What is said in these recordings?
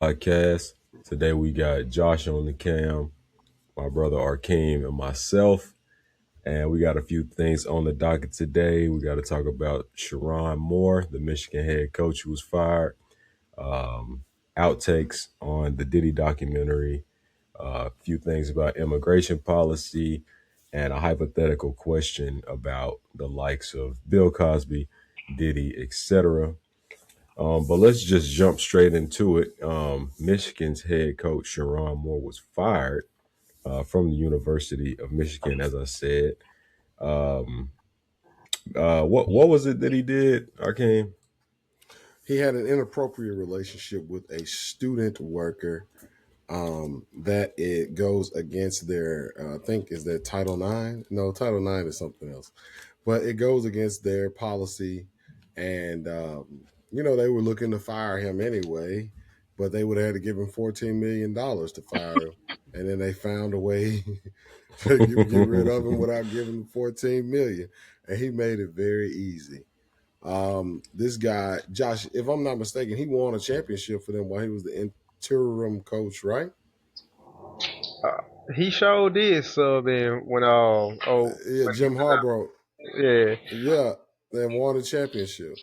Podcast. Today we got Josh on the cam, my brother Arkeem, and myself. And we got a few things on the docket today. We got to talk about Sherrone Moore, the Michigan head coach who was fired, outtakes on the Diddy documentary, a few things about immigration policy, and a hypothetical question about the likes of Bill Cosby, Diddy, etc. But let's just jump straight into it. Michigan's head coach Sherrone Moore was fired from the University of Michigan, as I said. Um, what was it that he did, Arcane? He had an inappropriate relationship with a student worker that it goes against their I think is their Title Nine. No, Title Nine is something else, but it goes against their policy, and they were looking to fire him anyway, but they would have had to give him $14 million to fire him, and then they found a way to get rid of him without giving him 14 million, and he made it very easy. This guy, Josh, if I'm not mistaken, he won a championship for them while he was the interim coach, right? Uh, he sure did sub in when Yeah, when he Jim was out. Harbaugh. Yeah. Yeah, they won a championship.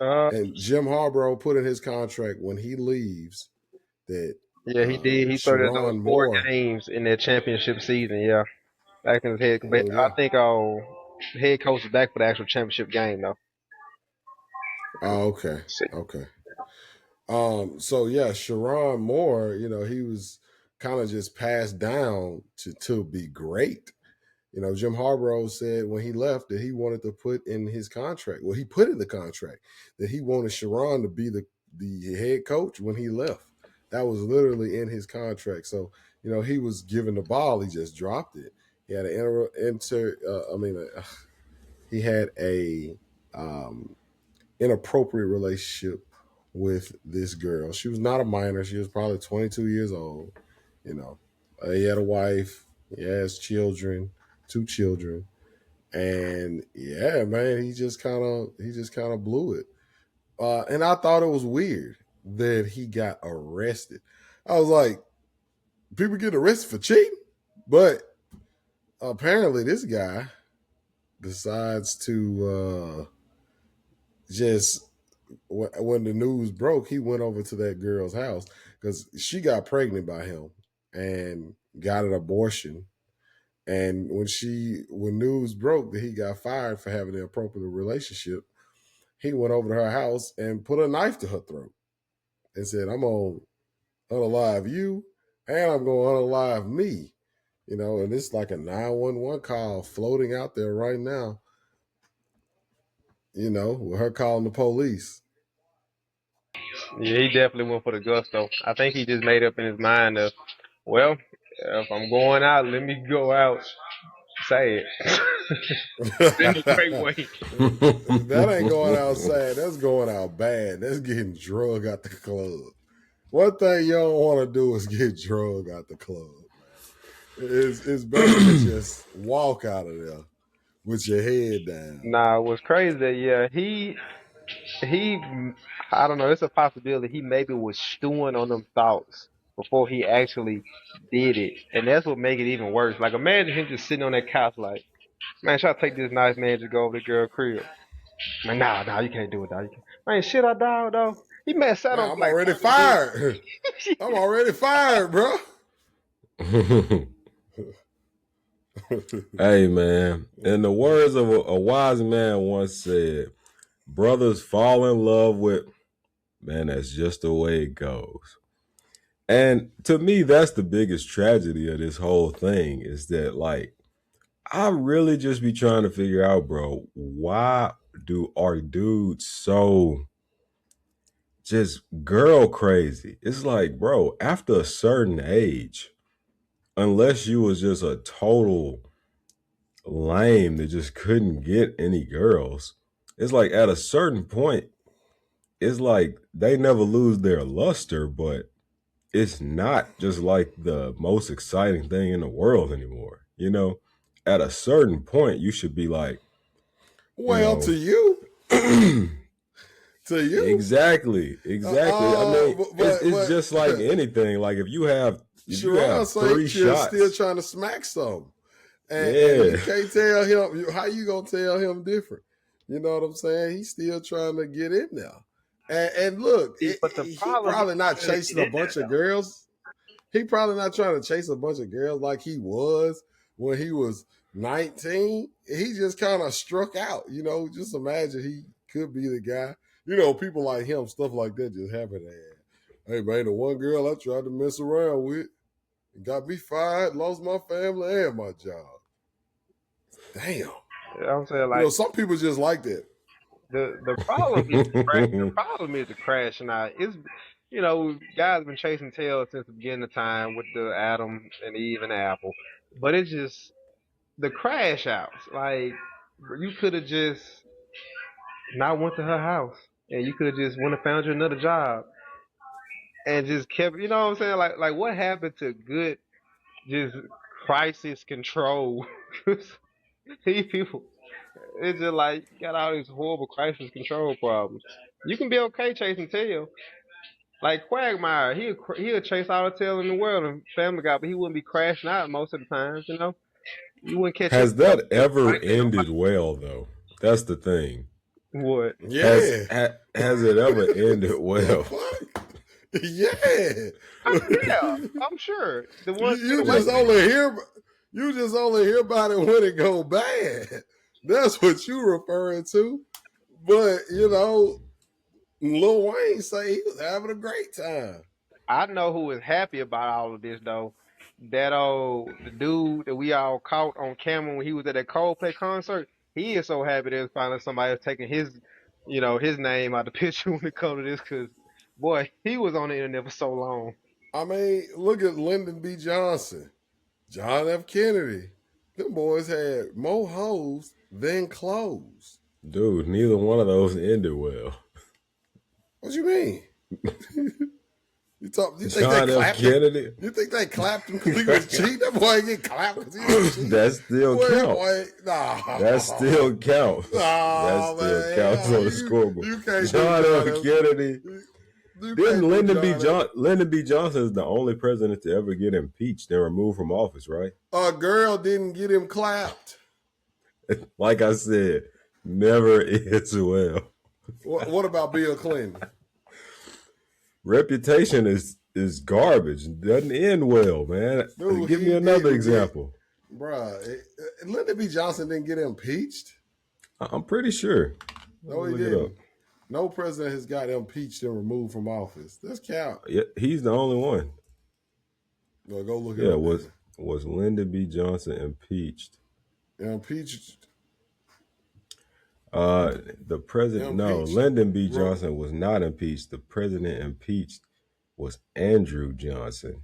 Uh And Jim Harbaugh put in his contract when he leaves that yeah, he did. He started those Sherrone four Moore. games in that championship season, yeah. Back in his head. But I Yeah. think head coach is back for the actual championship game though. Oh, okay. Okay. So yeah, Sherrone Moore, he was kind of just passed down to be great. Jim Harbaugh said when he left that he wanted to put in his contract. Well, he put in the contract that he wanted Sharon to be the head coach when he left. That was literally in his contract. So he was given the ball, he just dropped it. He had an he had a um, inappropriate relationship with this girl. She was not a minor. She was probably 22 years old. You know, he had a wife. He has children, two children, and yeah, man, he just kind of blew it. And I thought it was weird that he got arrested. I was like, people get arrested for cheating, but apparently this guy decides to just when the news broke, he went over to that girl's house because she got pregnant by him and got an abortion. And when news broke that he got fired for having an inappropriate relationship, he went over to her house and put a knife to her throat and said, "I'm gonna unalive you, and I'm gonna unalive me." And it's like a 911 call floating out there right now. With her calling the police. Yeah, he definitely went for the gusto. I think he just made up in his mind of, well, if I'm going out, let me go out. Say it. In a great way. That ain't going outside. That's going out bad. That's getting drug out the club. One thing you don't want to do is get drug out the club. It's better to just walk out of there with your head down. Nah, it was crazy that yeah, he I don't know, it's a possibility he maybe was stewing on them thoughts before he actually did it. And that's what make it even worse. Like imagine him just sitting on that couch like, man, should I take this nice man to go over to the girl crib? Man, nah, you can't do it, dog. You can't. Man, shit I died though. He man sat Man, on I'm like already 30 minutes. fired. I'm already fired, bro. Hey, man. In the words of a wise man once said, brothers fall in love with, man, that's just the way it goes. And to me, that's the biggest tragedy of this whole thing is that, like, I really just be trying to figure out, bro, why do our dudes so just girl crazy? It's like, bro, after a certain age, unless you was just a total lame that just couldn't get any girls, it's like at a certain point, it's like they never lose their luster, but it's not just like the most exciting thing in the world anymore. At a certain point, you should be like, you Well, to know, you, To you? Exactly. I mean, it's just like But anything. Like if you have Sherrone say three she's still shots, trying to smack some, and yeah, you can't tell him. How you gonna tell him different? You know what I'm saying? He's still trying to get in there. And look, See, but the he problem is probably not trying to chasing get a in there bunch of though. girls. He probably not trying to chase a bunch of girls like he was when he was 19. He just kind of struck out. Just imagine he could be the guy. People like him, stuff like that just happen. Hey man, the one girl I tried to mess around with got me fired, lost my family and my job. Damn. You know what I'm saying? Like Some people just like that. the problem is the problem is the crashing out. It's guys been chasing tails since the beginning of time with the Adam and Eve and Apple, but it's just the crash outs. Like you could have just not went to her house, and you could have just went and found you another job, and just kept. You know what I'm saying? Like what happened to good just crisis control? These people, it's just like you got all these horrible crisis control problems. You can be okay chasing tail. Like Quagmire, he'll chase all the tail in the world and Family Guy, but he wouldn't be crashing out most of the times. You wouldn't catch him has that just ever fighting ended well though? That's the thing. nobody. What? Yeah. Has it ever ended The well? fuck? Yeah. Yeah, I'm sure the you, ones get you away just with it. only hear you just only hear about it when it go bad. That's what you referring to. But Lil Wayne say he was having a great time. I know who is happy about all of this though. That old the dude that we all caught on camera when he was at that Coldplay concert. He is so happy that finally somebody is taking his name out the picture when it comes to this. Cause boy, he was on the internet for so long. I mean, look at Lyndon B. Johnson, John F. Kennedy. Them boys had more hoes than clothes. Dude, neither one of those ended well. What you mean? You think they John F. clapped him? Kennedy, You think they clapped him because he was cheating? That boy get clapped because he was cheating. that still Boy, that counts. boy, nah. That still counts. That Nah, still man. counts on the scoreboard. You can't John do F. Kennedy. You Didn't can't Lyndon B. Johnson is the only president to ever get impeached and removed from office, right? A girl didn't get him clapped. Like I said, never ends well. What about Bill Clinton? Reputation is garbage. Doesn't end well, man. Dude, Give me he another didn't example. Bruh, Lyndon B. Johnson didn't get impeached. I'm pretty sure. No, he Look it up. didn't. No president has got impeached and removed from office. That's count. Yeah, he's the only one. Well, go look it Yeah, up. was Lyndon B. Johnson impeached? Impeached. The president. No, Impeached. Lyndon B. Johnson was not impeached. The president impeached was Andrew Johnson.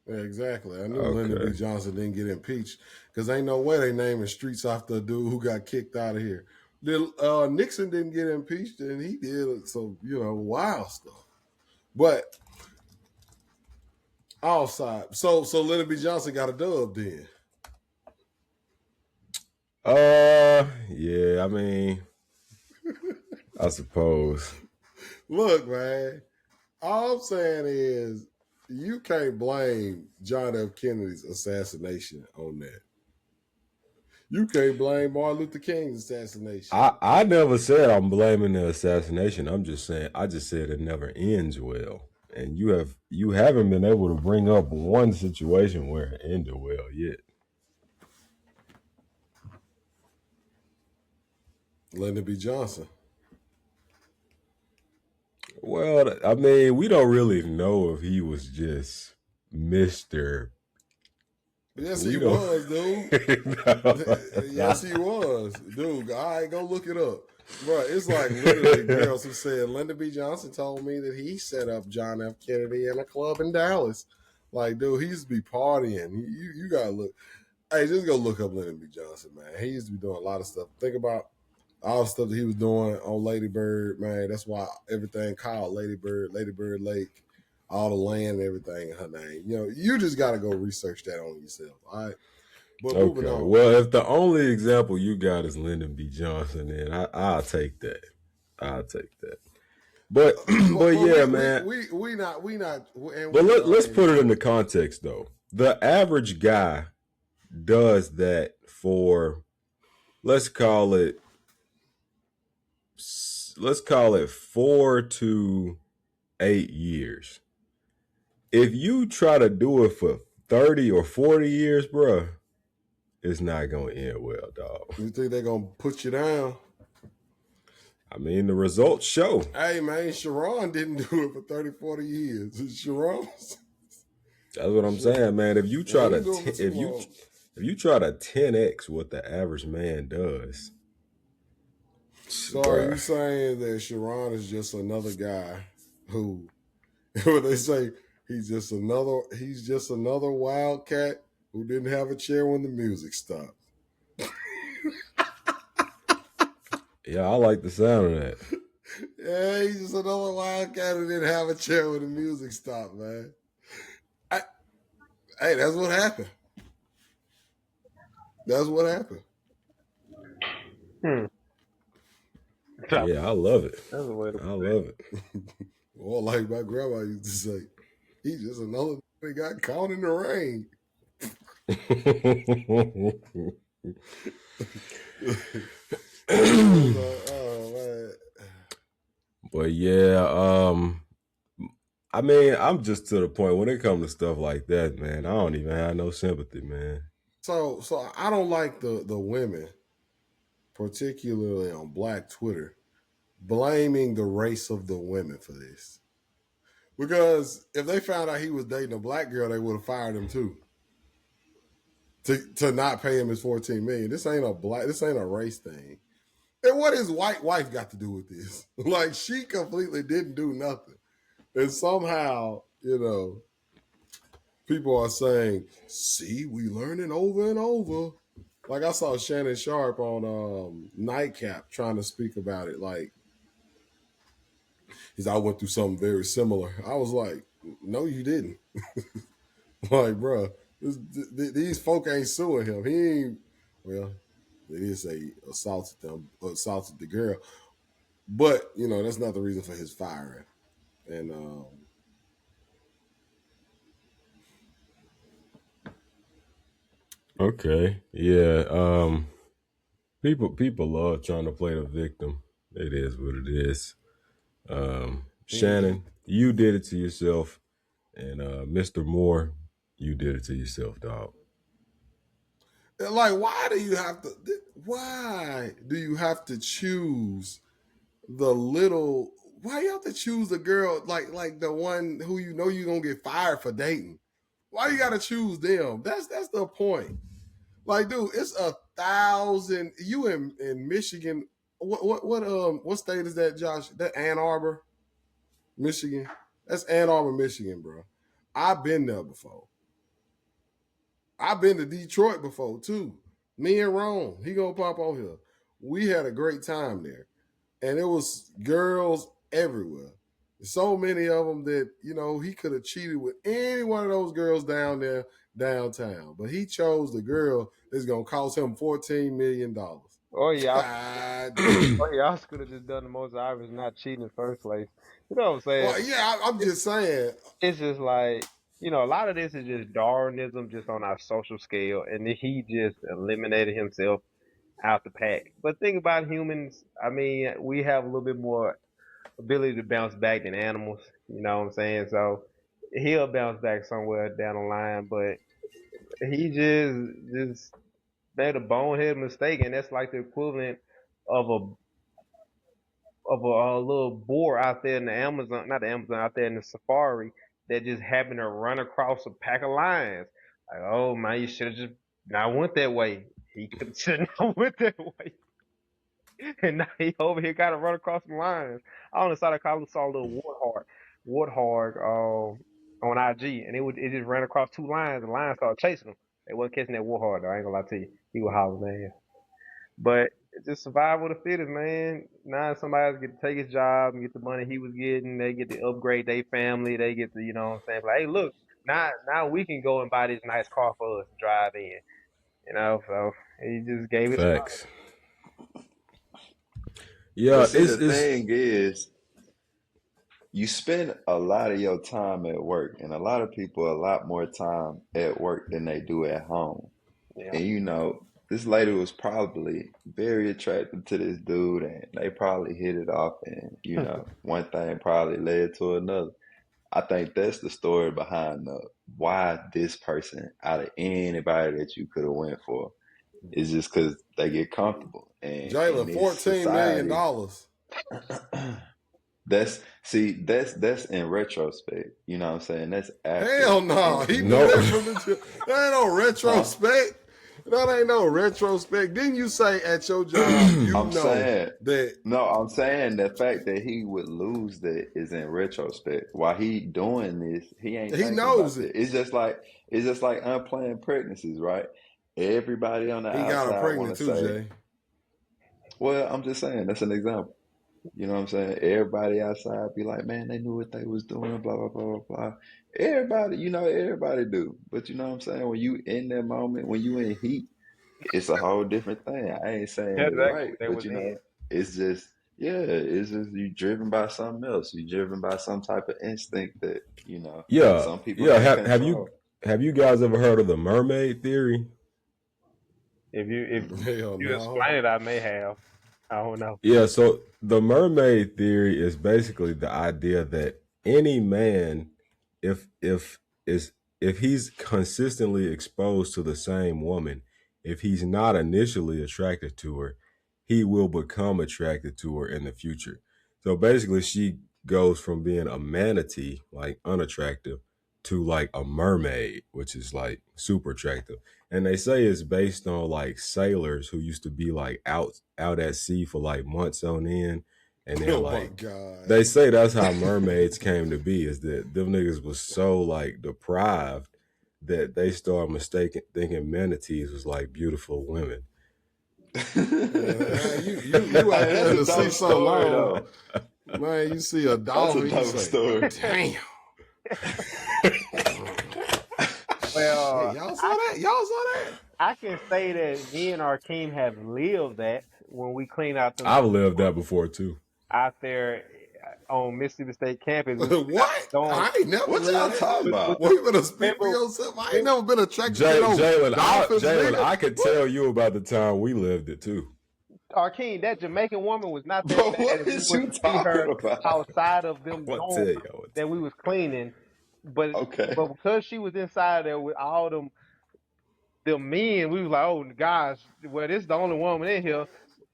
Yeah, exactly. I knew Lyndon B. Johnson didn't get impeached because ain't no way they naming streets after a dude who got kicked out of here. Nixon didn't get impeached, and he did some, wild stuff. But outside, so Lyndon B. Johnson got a dub then. Yeah. I mean, I suppose. Look, man. All I'm saying is you can't blame John F. Kennedy's assassination on that. You can't blame Martin Luther King's assassination. I never said I'm blaming the assassination. I just said it never ends well. And you haven't been able to bring up one situation where it ended well yet. Lyndon B. Johnson. Well, I mean, we don't really know if he was just Mr. Yes, he was, dude. Yes, he was, dude. All right, go look it up, bro. It's like literally girls who said Lyndon B. Johnson told me that he set up John F. Kennedy in a club in Dallas. Like, dude, he used to be partying. You gotta look. Hey, just go look up Lyndon B. Johnson, man. He used to be doing a lot of stuff. Think about all the stuff that he was doing on Lady Bird, man. That's why everything called Lady Bird Lake, all the land and everything in her name. You just got to go research that on yourself, all right? But moving on. Well, if the only example you got is Lyndon B. Johnson, then I'll take that. I'll take that. But But but but yeah, man. we not and But we let's already put it know. into context though. The average guy does that for let's call it let's call it 4 to 8 years. If you try to do it for 30 or 40 years, bruh, it's not gonna end well, dog. You think they're gonna put you down? I mean, the results show. Hey man, Sherrone didn't do it for 30, 40 years. Sherrone, That's what I'm saying, man. If you he try ain't to doing it for too long. if you try to 10x what the average man does, So are you bruh. saying that Sherrone is just another guy who, what they say, he's just another wildcat who didn't have a chair when the music stopped? Yeah, I like the sound of that. Yeah, he's just another wildcat who didn't have a chair when the music stopped, man. I, hey, that's what happened. That's what happened. Hmm. That's Yeah, I love it. a way to I put it. love Or like my grandma used to say, he's just another that got caught in the rain. it. Oh man. But yeah, I mean, I'm just to the point when it comes to stuff like that, man. I don't even have no sympathy, man. So I don't like the women, particularly on Black Twitter, blaming the race of the women for this. Because if they found out he was dating a black girl, they would have fired him too. To not pay him his 14 million. This ain't a race thing. And what his white wife got to do with this? Like she completely didn't do nothing. And somehow, people are saying, see, we learning over and over. Like I saw Shannon Sharp on Nightcap trying to speak about it. Like I went through something very similar. I was like, no, you didn't. Like, bro, these folk ain't suing him. He ain't. Well, they did say assaulted the girl, but that's not the reason for his firing. And Okay, yeah. People love trying to play the victim. It is what it is. he, Shannon, you did it to yourself, and Mr. Moore, you did it to yourself, dog. like, why do you have to? Why do you have to choose the little? Why you have to choose the girl like the one who you're gonna get fired for dating? Why you gotta choose them? That's the point. Like, dude, it's 1,000. You in Michigan? What state is that, Josh? That Ann Arbor, Michigan. That's Ann Arbor, Michigan, bro. I've been there before. I've been to Detroit before too. Me and Rome, he gonna pop on here. We had a great time there, and it was girls everywhere. So many of them that he could have cheated with any one of those girls down there downtown, but he chose the girl that's gonna cost him $14 million. Or he also, God damn. or he also could have just done the most obvious, not cheating in the first place. You know what I'm saying? Well, yeah, I'm just saying. It's just like, a lot of this is just Darwinism just on our social scale, and then he just eliminated himself out the pack. But think about humans. I mean, we have a little bit more ability to bounce back than animals. You know what I'm saying? So he'll bounce back somewhere down the line, but he just made a bonehead mistake, and that's like the equivalent of a little boar out there in the Amazon, not the Amazon, out there in the safari that just happened to run across a pack of lions. Like, oh man, you should have just not went that way. He could have not went that way. And now he over here got to run across some lions. I on the side of the car saw a little warthog, on IG, and it just ran across two lions. The lions started chasing him. They wasn't catching that warthog though. I ain't gonna lie to you. He was hollering, man. But it's just survival of the fittest, man. Now somebody's get to take his job and get the money he was getting. They get to upgrade their family. They get to, what I'm saying? Like, hey, look, now we can go and buy this nice car for us to drive in. So he just gave it. Facts. Yeah, But see, the it's thing is, you spend a lot of your time at work, and a lot of people a lot more time at work than they do at home. Yeah. And this lady was probably very attracted to this dude, and they probably hit it off. And one thing probably led to another. I think that's the story behind why this person, out of anybody that you could have went for, is just because they get comfortable. And in Jalen, this $14 million. society, that's in retrospect. You know what I'm saying? That's after. Hell no. And He knew no. that from the That ain't no huh? retrospect. That ain't no retrospect. Didn't you say at your job you I'm know saying that no, I'm saying the fact that he would lose that is in retrospect. While he doing this, he ain't he thinking knows about it? that. It's just like unplanned pregnancies, right? Everybody on the He got her outside want pregnant to too, say, Jay. well, I'm just saying that's an example. You know what I'm saying? Everybody outside be like, man, they knew what they was doing, blah, blah, blah, blah, blah. Everybody do. But you know what I'm saying? When you in that moment, when you in heat, it's a whole different thing. I ain't saying That's it's exactly right, what they but was in. it's just, yeah, it's just you driven by something else. You driven by some type of instinct that, Yeah, some people yeah. can't Have control. you guys ever heard of the mermaid theory? If Mm-mm. Hell you no. explain it, I may have. I don't know. Yeah, so the mermaid theory is basically the idea that any man, if if is if he's consistently exposed to the same woman, if he's not initially attracted to her, he will become attracted to her in the future. So basically she goes from being a manatee, like unattractive, to like a mermaid, which is like super attractive. And they say it's based on like sailors who used to be like out at sea for like months on end, and then Oh my like God. they say that's how mermaids came to be, is that them niggas was so like deprived that they started mistaking thinking manatees was like beautiful women. Man, you out Hey, there that's in a the sea dope so story long, though. man. You see a That's a dolphin, you dope say, story. "Damn, Well, shit, y'all saw that? Y'all saw that?" I can say that me and Arkeem have lived that when we clean out them I've lived that before too. out there on Mississippi State campus. We clean out What? the dorm. I ain't never What lived y'all that. talking about? Well, you better speak for Remember, yourself. I ain't never been attracted to no dolphins, Jalen, nigga. I could What? tell you about the time we lived it too. Arkeem, that Jamaican woman was not that Bro, bad what if we is was you to see talking her about? outside of I'm them gonna tell dorms you. I'm gonna that we was cleaning. But Okay. but because she was inside there with all them men, we was like, oh gosh, well this is the only woman in here.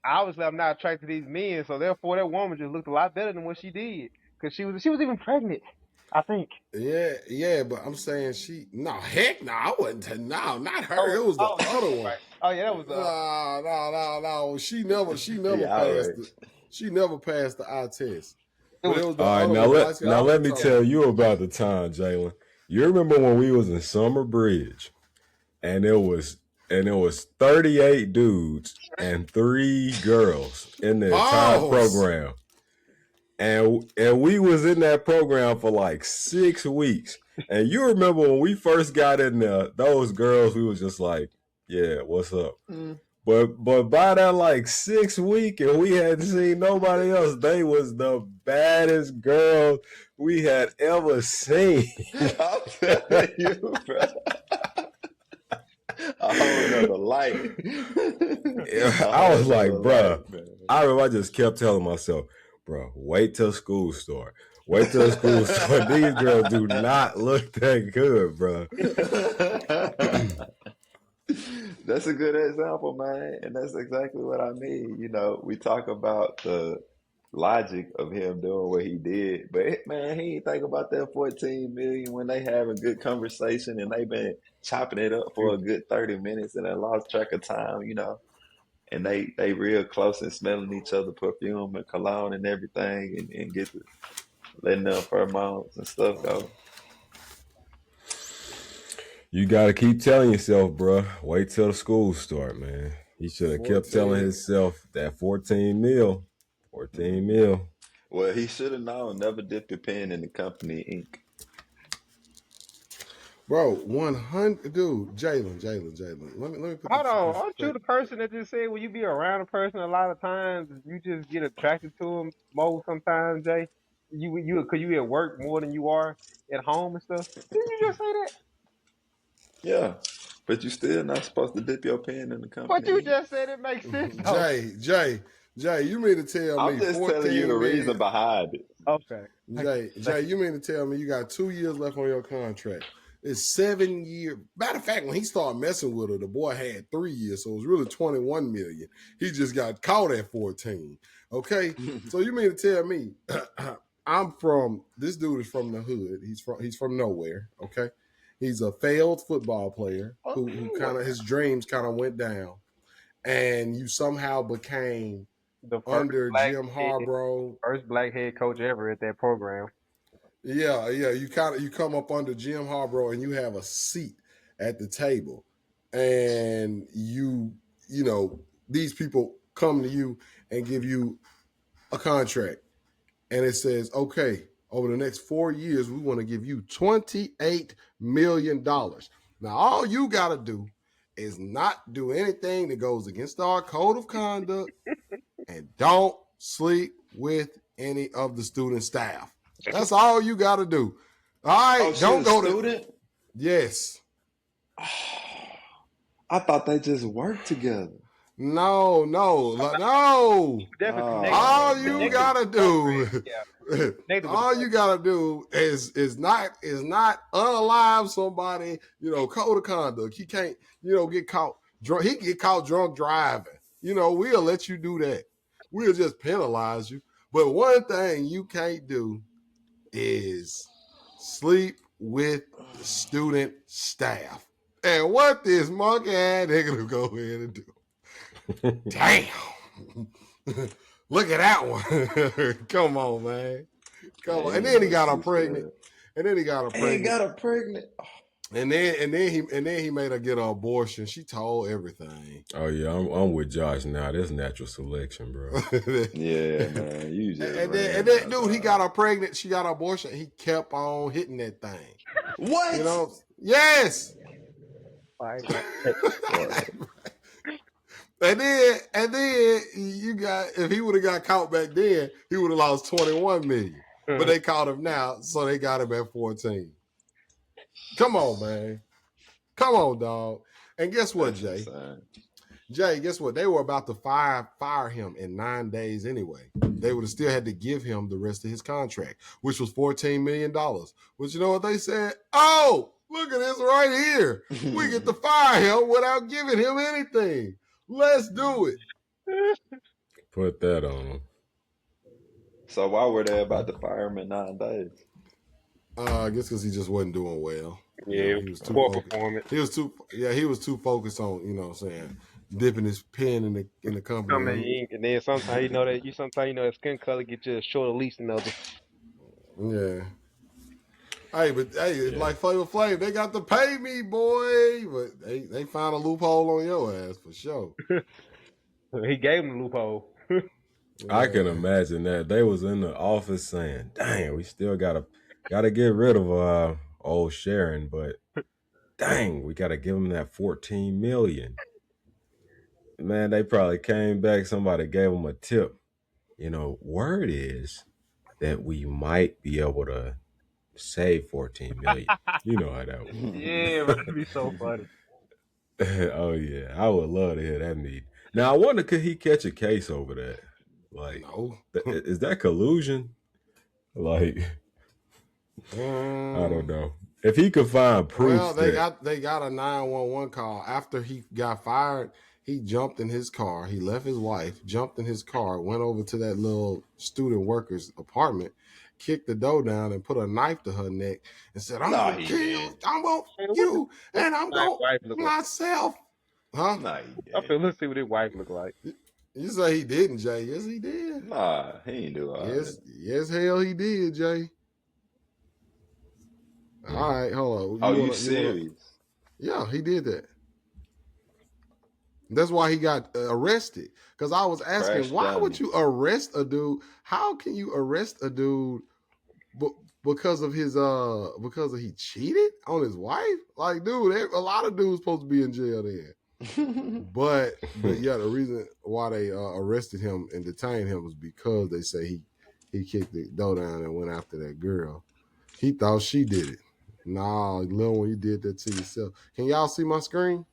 Obviously, I'm not attracted to these men, so therefore that woman just looked a lot better than what she did because she was even pregnant, I think. Yeah, yeah, but I'm saying no, heck no, I wasn't. No, not her. Oh, It was the oh, other you're one. right. Oh yeah, that was No, no, no, no. She never Yeah, passed outraged. the eye test. it But was it was the All right, other one, the light skin. I now don't know let what me you're talking tell about. you about the time, Jalen. You remember when we was in Summer Bridge and it was 38 dudes and 3 girls in the entire Pause. program. And we was in that program for like 6 weeks. And you remember when we first got in there, those girls, we was just like, yeah, what's up? Mm. But by that like 6 week and we hadn't seen nobody else, they was the baddest girls we had ever seen. I'm telling you, bro. A whole nother light. A I whole was like, nother bruh, light, man. I remember I just kept telling myself, bro, wait till school start. Wait till school start. These girls do not look that good, bro. That's a good example, man. And that's exactly what I mean. We talk about the logic of him doing what he did, but man, he ain't think about that 14 million when they have a good conversation and they've been chopping it up for a good 30 minutes and they lost track of time. And they real close and smelling each other perfume and cologne and everything and get to letting them pheromones and stuff go. You gotta keep telling yourself, bro, wait till the school start, man. He should have kept telling 14. himself that 14 mil. 14 mil. Well, he should have known never dip your pen in the company ink. Bro, 100, dude, Jalen. Let me put Hold this in on, aren't you perspective. the person that just said when you be around a person a lot of times you just get attracted to them more sometimes, Jay? Cause you at work more than you are at home and stuff. Didn't you just say that? Yeah, but you still not supposed to dip your pen in the What company you ink. just said it makes sense though. Jay, you mean to tell I'm me just telling you the 14 reason million? behind it. Okay. Jay, you mean to tell me you got 2 years left on your contract? It's 7 years. Matter of fact, when he started messing with her, the boy had 3 years, so it was really 21 million. He just got caught at 14. Okay, so you mean to tell me I'm from this dude is from the hood. He's from nowhere. Okay, he's a failed football player who Okay. kind of his dreams kind of went down, and you somehow became The under Jim Harbaugh. first black head coach ever at that program. Yeah. You come up under Jim Harbaugh and you have a seat at the table, and these people come to you and give you a contract, and it says, okay, over the next 4 years, we want to give you $28 million. Now, all you got to do is not do anything that goes against our code of conduct, and don't sleep with any of the student staff. That's all you got to do. All Oh, right, she don't a go to. student? Yes. I thought they just worked together. No. Definitely Oh All you connected with gotta the program. do, Yeah, connected with the all you program. gotta do is not unalive somebody. Code of conduct. He can't. Get caught drunk. He can get caught drunk driving. We'll let you do that. We'll just penalize you. But one thing you can't do is sleep with the student staff. And what this monkey ass nigga to go ahead and do? Damn. Look at that one. Come on, man. Come on. And Ain't then he no got her she pregnant. said. And then he got her Ain't pregnant. got her pregnant. And then he made her get an abortion. She told everything. Oh yeah, I'm with Josh now. That's natural selection, bro. Yeah, man, you just and ran then, that dude, he dog. got her pregnant. She got an abortion. He kept on hitting that thing. You What? know? Yes. Right, right. Bro. And then you got if he would have got caught back then, he would have lost 21 million. But they caught him now, so they got him at 14. Come on, man. Come on, dog. And guess what, That's Jay? insane. Jay, guess what? They were about to fire him in 9 days anyway. They would have still had to give him the rest of his contract, which was $14 million. But you know what they said? Oh, look at this right here. We get to fire him without giving him anything. Let's do it. Put that on him. So why were they about to fire him in 9 days? I guess because he just wasn't doing well. Yeah, He was too poor focused. performance. He was too focused on, what I'm saying, dipping his pen in the I company ink. mean, and then sometimes you know that skin color get you a shorter lease than others. Yeah. Hey, but hey, it's Yeah. like Flavor Flav. They got to pay me, boy. But they found a loophole on your ass for sure. He gave him the loophole. I can Yeah. imagine that they was in the office saying, "Dang, we still gotta get rid of old Sharon, but dang, we gotta give him that 14 million." Man, they probably came back. Somebody gave them a tip. Word is that we might be able to save 14 million. You know how that Yeah, but it'd be so funny. Oh yeah, I would love to hear that meet. Now I wonder, could he catch a case over that? Like, No. is that collusion? Like, I don't Um, know. If he could find well, proof they that, got they got a 911 call after he got fired. He jumped in his car. He left his wife, jumped in his car, went over to that little student worker's apartment, kicked the door down, and put a knife to her neck and said, "I'm No, gonna he kill you. did. I'm gonna Man, you, what and I'm his gonna wife look like? myself." Huh? No, he I feel. did. Let's see what his wife look like. You say he didn't, Jay? Yes, he did. Nah, he ain't do all that. Yes, hell he did, Jay. All right, hold on. Oh, You you wanna? serious? Yeah, he did that. That's why he got arrested. Because I was asking, Crash why would dummy. you arrest a dude? How can you arrest a dude because of he cheated on his wife. Like, dude, a lot of dudes supposed to be in jail then. But yeah, the reason why they arrested him and detained him was because they say he kicked the door down and went after that girl. He thought she did it. Nah, little one, you did that to yourself. Can y'all see my screen?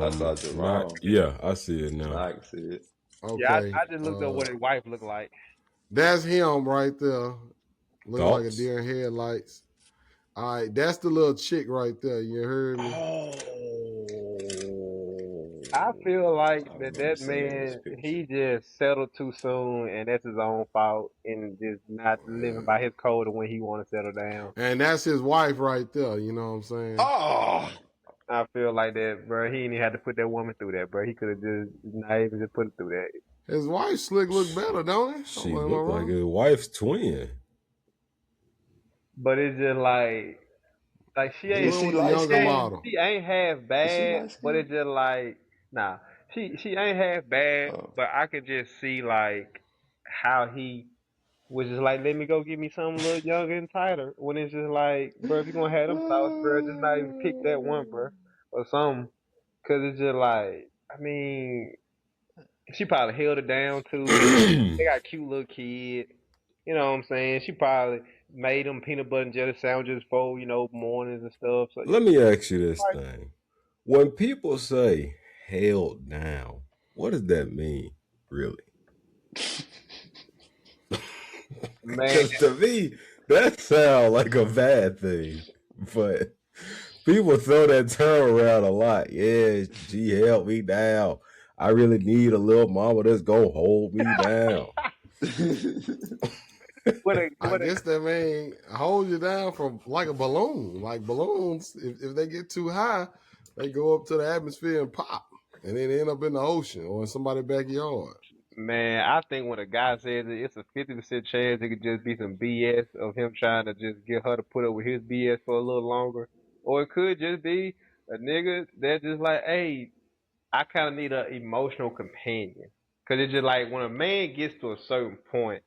I saw Not Jerome. yeah, I see it now. I can see it. Yeah, Okay. I just looked up what his wife looked like. That's him right there. Looking like a Thoughts? deer in headlights. All right, that's the little chick right there. You heard me? Oh, I feel like I remember that seeing this man, picture. he just settled too soon, and that's his own fault, and just not living by his code of when he want to settle down. And that's his wife right there. You know what I'm saying? Oh, I feel like that, bro. He didn't even have to put that woman through that, bro. He could have just not even just put it through that. His wife slick look better, don't it? She Am I looked like wrong? his wife's twin. But it's just like she The ain't, is one she with the light younger skinned? model. she ain't half Is she bad, light but skinned? it's just like, nah, she ain't half bad, Oh. but I could just see like how he was just like, let me go get me something a little younger and tighter. When it's just like, bro, if you gonna have them thoughts, bro, just not even pick that one, bro, or something. Cause it's just like, I mean, she probably held it down too. They got a cute little kid. You know what I'm saying? She probably made them peanut butter and jelly sandwiches for, mornings and stuff. So yeah, Let me ask you this like, thing. When people say held down, what does that mean, really? man, Because to me, that sounds like a bad thing. But people throw that term around a lot. Yeah, she held me down. I really need a little mama that's gonna hold me down. I what a guess that mean hold you down from like a balloon. Like balloons, if they get too high, they go up to the atmosphere and pop, and then end up in the ocean or in somebody's backyard. man. I think when a guy says it, it's a 50% chance it could just be some BS of him trying to just get her to put up with his BS for a little longer, or it could just be a nigga that just like, hey, I kind of need an emotional companion. Cause it's just like when a man gets to a certain point,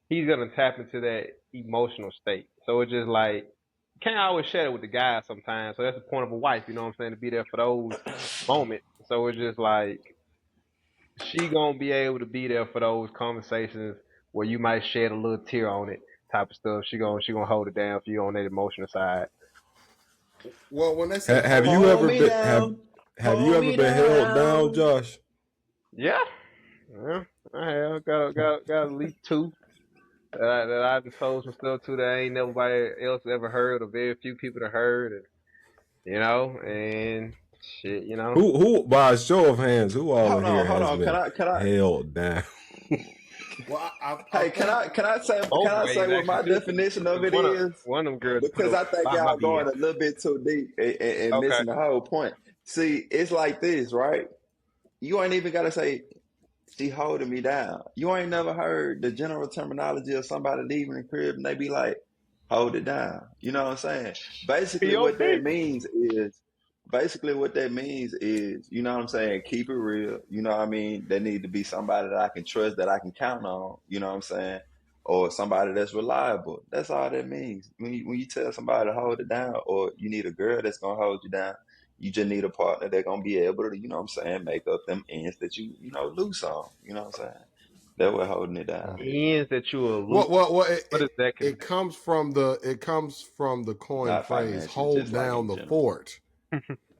he's gonna tap into that emotional state. So it's just like you can't always share it with the guy sometimes. So that's the point of a wife, you know what I'm saying, to be there for those moments. So it's just like she gonna be able to be there for those conversations where you might shed a little tear on it, type of stuff. She gonna hold it down for you on that emotional side. Well, when they say Have hold you Hold ever me down, been down. have you Hold ever me been held down, down. Josh? Yeah, yeah, I have got at least two. That I've been told some stuff to that ain't nobody else ever heard, or very few people have heard, and and shit, Who by a show of hands, who all in Hold here on, hold has on. been Can I? held down? well, I Hey, think both can I say ways what actually my too, definition of because it is? one of them girls put Because up I a think lot of my y'all BS. going a little bit too deep and Okay, missing the whole point. See, it's like this, right? You ain't even gotta say she holding me down. You ain't never heard the general terminology of somebody leaving the crib and they be like, hold it down. You know what I'm saying? Basically what POV. that means is you know what I'm saying, keep it real. You know what I mean? There need to be somebody that I can trust, that I can count on, you know what I'm saying? Or somebody that's reliable. That's all that means. When you tell somebody to hold it down, or you need a girl that's gonna hold you down, you just need a partner that's gonna be able to, you know what I'm saying, make up them ends that you know, lose on. You know what I'm saying? That what holding it down is. Ends that you will lose. what What does that it convey? comes from the coin Not phrase financially, hold just like down in the general. fort.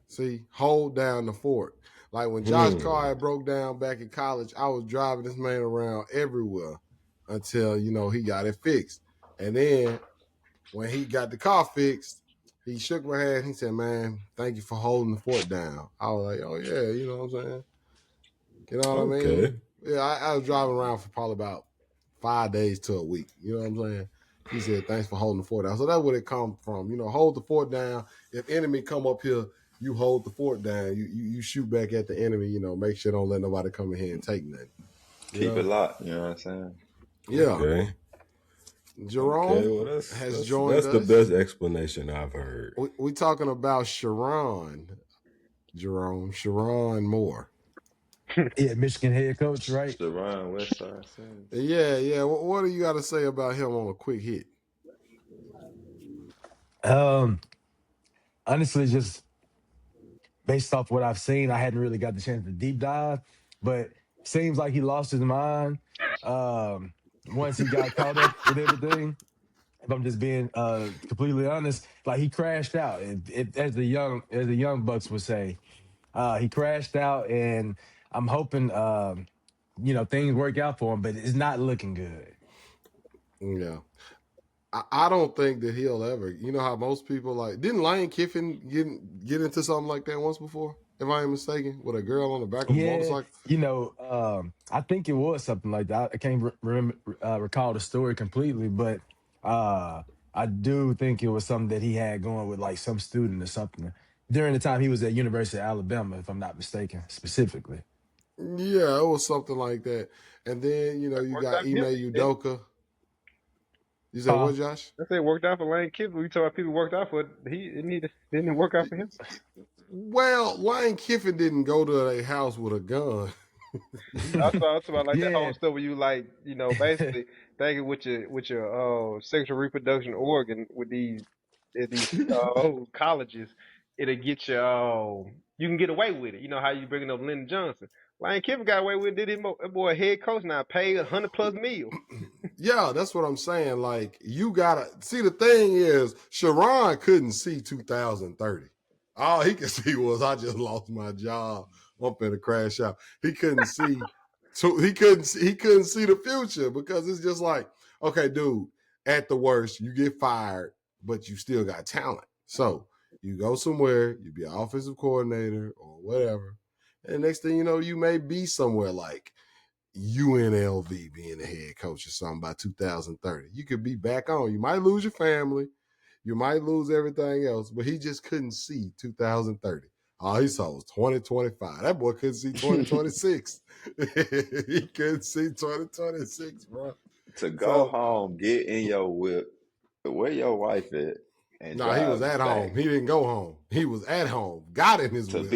See, hold down the fort. Like when Josh car Hmm. had broke down back in college, I was driving this man around everywhere until he got it fixed. And then when he got the car fixed, he shook my hand. He said, "Man, thank you for holding the fort down." I was like, "Oh yeah, you know what I'm saying? You know what I mean?" Okay. Yeah, I was driving around for probably about 5 days to a week. You know what I'm saying? He said, "Thanks for holding the fort down." So that's where it come from. Hold the fort down. If enemy come up here, you hold the fort down. You shoot back at the enemy. Make sure don't let nobody come in here and take nothing. You Keep it know? locked, you know what I'm saying? Yeah. Okay. Okay. Jerome Well, that's has that's joined that's the us. best explanation I've heard. We talking about Sherrone, Jerome, Sherrone Moore. Yeah, Michigan head coach, right? Sherrone Westside Sims. Yeah, yeah. What do you got to say about him on a quick hit? Um, Honestly, just based off what I've seen, I hadn't really got the chance to deep dive, but seems like he lost his mind once he got caught up with everything. If I'm just being completely honest, like he crashed out. As the young bucks would say, he crashed out, and I'm hoping things work out for him, but it's not looking good. Yeah. I don't think that he'll ever. You know how most people like. Didn't Lane Kiffin get into something like that once before? If I am mistaken, with a girl on the back of a Yeah, motorcycle. I think it was something like that. I can't remember recall the story completely, but uh, I do think it was something that he had going with like some student or something during the time he was at University of Alabama, if I'm not mistaken, specifically. Yeah, it was something like that. And then you Worked got out for Ime him, didn't it? Udoka. You said Huh? what, Josh? I say it worked out for Lane Kiffin. We talk about people worked out for he didn't it work out for him? Well, Lane Kiffin didn't go to a house with a gun. I he, saw I about like that whole Yeah. stuff where you like, basically thinking with your sexual reproduction organ with these at these colleges, it'll get you you can get away with it. You know how you bringing up Lyndon Johnson. Lane Kiffin got away with it, did him that boy a head coach now paid 100+ mil. Yeah, that's what I'm saying. Like, you gotta see, the thing is, Sherrone couldn't see 2030. All he could see was, I just lost my job. I'm finna crash out. He couldn't see. So he couldn't see the future, because it's just like, okay, dude, at the worst, you get fired, but you still got talent. So you go somewhere, you be an offensive coordinator or whatever, and next thing you know, you may be somewhere like UNLV, being the head coach or something by 2030. You could be back on. You might lose your family, you might lose everything else, but he just couldn't see 2030. All he saw was 2025. That boy couldn't see 2026. He couldn't see 2026, bro. To go So, home, get in your whip, where your wife at, and no, he was drive at back home. He didn't go home. He was at home. Got in his to whip.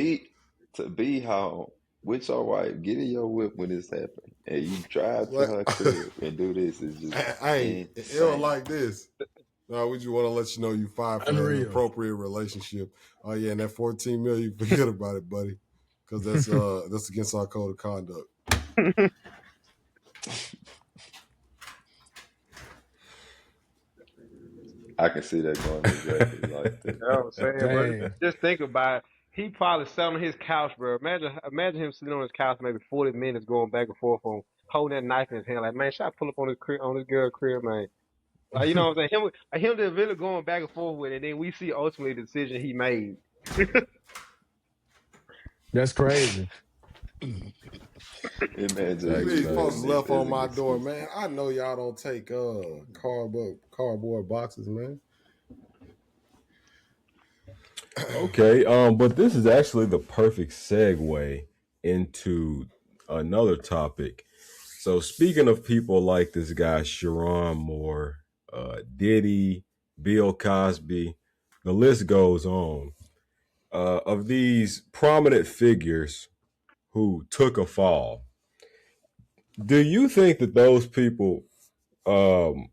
be home with your wife. Get in your whip when it's happening, and you drive to Like, her crib and do this. Is just hey, it was insane. like this. No, we just want to let you know you fired for that Unreal. inappropriate relationship. Oh yeah, and that 14 million, forget about it, buddy, because that's against our code of conduct. I can see that going exactly like that. You know what I'm saying, bro? Dang. Just think about it. He probably sat on his couch, bro. Imagine him sitting on his couch maybe 40 minutes going back and forth on holding that knife in his hand. Like, man, should I pull up on this girl crib, man? Like, you know what I'm saying? Him just really going back and forth with it. And then we see ultimately the decision he made. That's crazy. It man just These Facts. folks using it left as on an my door, excuse. man. I know y'all don't take cardboard boxes, man. Okay, but this is actually the perfect segue into another topic. So speaking of people like this guy Sharon Moore, Diddy, Bill Cosby, the list goes on. Of these prominent figures who took a fall, do you think that those people um,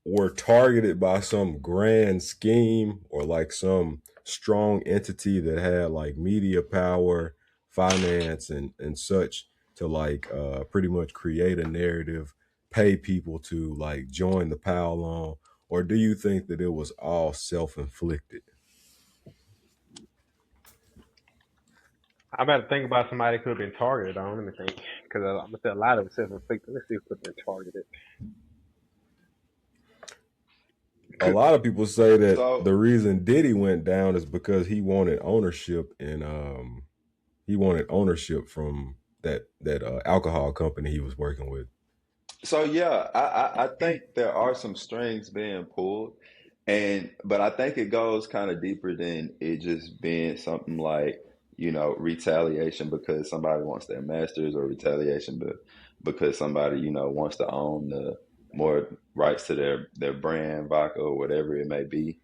were targeted by some grand scheme or like some strong entity that had like media power, finance, and such to like pretty much create a narrative, pay people to like join the pile on? Or do you think that it was all self-inflicted? I better think about somebody who could have been targeted on. Let me think. Because I'm going to say a lot of it self-inflicted. Let's see who could have been targeted. A lot of people say that the So reason Diddy went down is because he wanted ownership, and he wanted ownership from that alcohol company he was working with. So yeah, I think there are some strings being pulled, and but I think it goes kind of deeper than it just being something like, retaliation because somebody wants their masters, or retaliation because somebody, wants to own the more rights to their brand, vodka, or whatever it may be.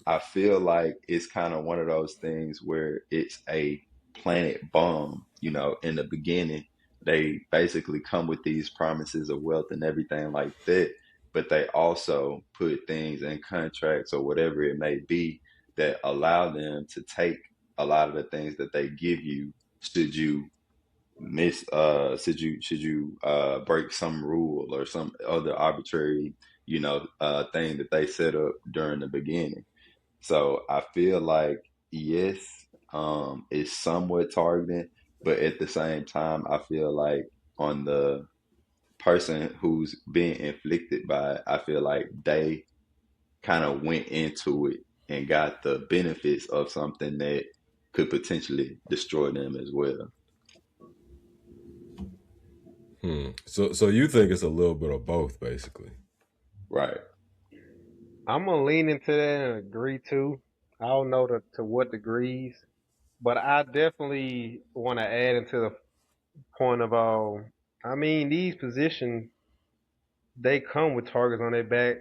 I feel like it's kind of one of those things where it's a planet bomb. In the beginning, they basically come with these promises of wealth and everything like that, but they also put things in contracts or whatever it may be that allow them to take a lot of the things that they give you should you break some rule or some other arbitrary thing that they set up during the beginning. So I feel like, yes, it's somewhat targeted, but at the same time I feel like on the person who's being inflicted by it, I feel like they kind of went into it and got the benefits of something that could potentially destroy them as well. So you think it's a little bit of both, basically? Right. I'm gonna lean into that and agree too. I don't know to what degrees, but I definitely want to add into the point of I mean, these positions they come with targets on their back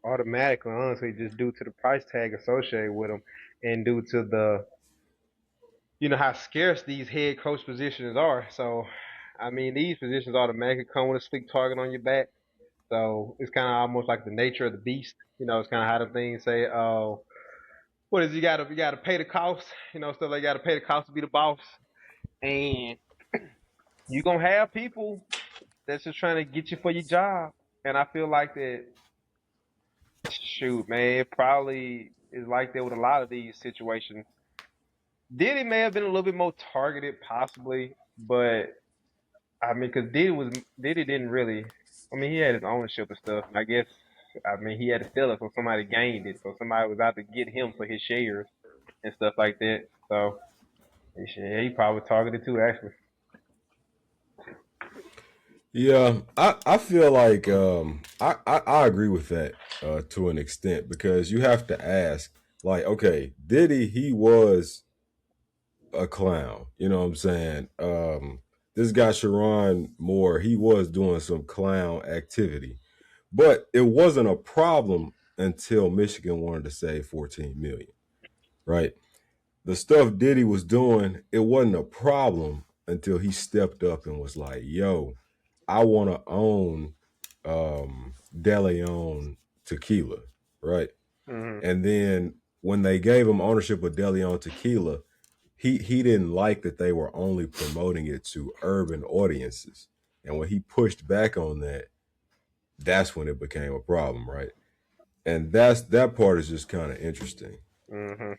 automatically, honestly, just due to the price tag associated with them, and due to the how scarce these head coach positions are. So, I mean, these positions automatically come with a slick target on your back. So it's kind of almost like the nature of the beast. It's kind of how the things say, "Oh, what is you got to pay the cost." Stuff like you got to pay the cost to be the boss, and you gonna have people that's just trying to get you for your job. And I feel like that. Shoot, man, it probably is like that with a lot of these situations. Diddy may have been a little bit more targeted, possibly, but I mean, because Diddy didn't really. I mean, he had his ownership and stuff, and I guess he had to sell it, so somebody gained it, so somebody was out to get him for his shares and stuff like that. So yeah, he probably targeted too, actually. Yeah, I feel like I agree with that to an extent because you have to ask, like, okay, Diddy, he was a clown. You know what I'm saying? This guy Sherrone Moore, he was doing some clown activity, but it wasn't a problem until Michigan wanted to save 14 million. Right? The stuff Diddy was doing, it wasn't a problem until he stepped up and was like, "Yo, I want to own De Leon tequila." Right? Hmm. And then when they gave him ownership of De Leon tequila, he didn't like that they were only promoting it to urban audiences. And when he pushed back on that, that's when it became a problem, right? And that part is just kind of interesting. Hmm.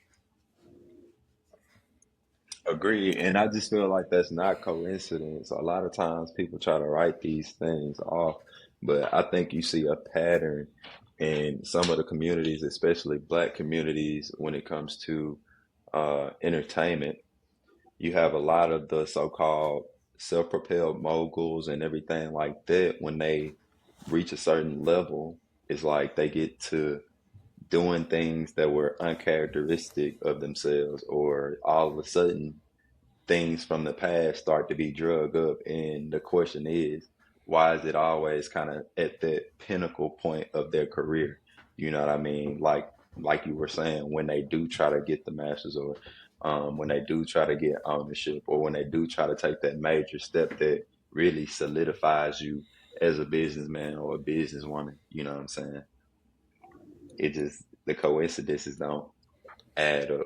Agree. And I just feel like that's not coincidence. A lot of times people try to write these things off, but I think you see a pattern in some of the communities, especially black communities, when it comes to entertainment. You have a lot of the so-called self-propelled moguls and everything like that. When they reach a certain level, it's like they get to doing things that were uncharacteristic of themselves, or all of a sudden things from the past start to be drug up. And the question is, why is it always kind of at that pinnacle point of their career? You know what I mean? Like you were saying, when they do try to get the masters, or when they do try to get ownership, or when they do try to take that major step that really solidifies you as a businessman or a businesswoman. You know what I'm saying? It just, the coincidences don't add up.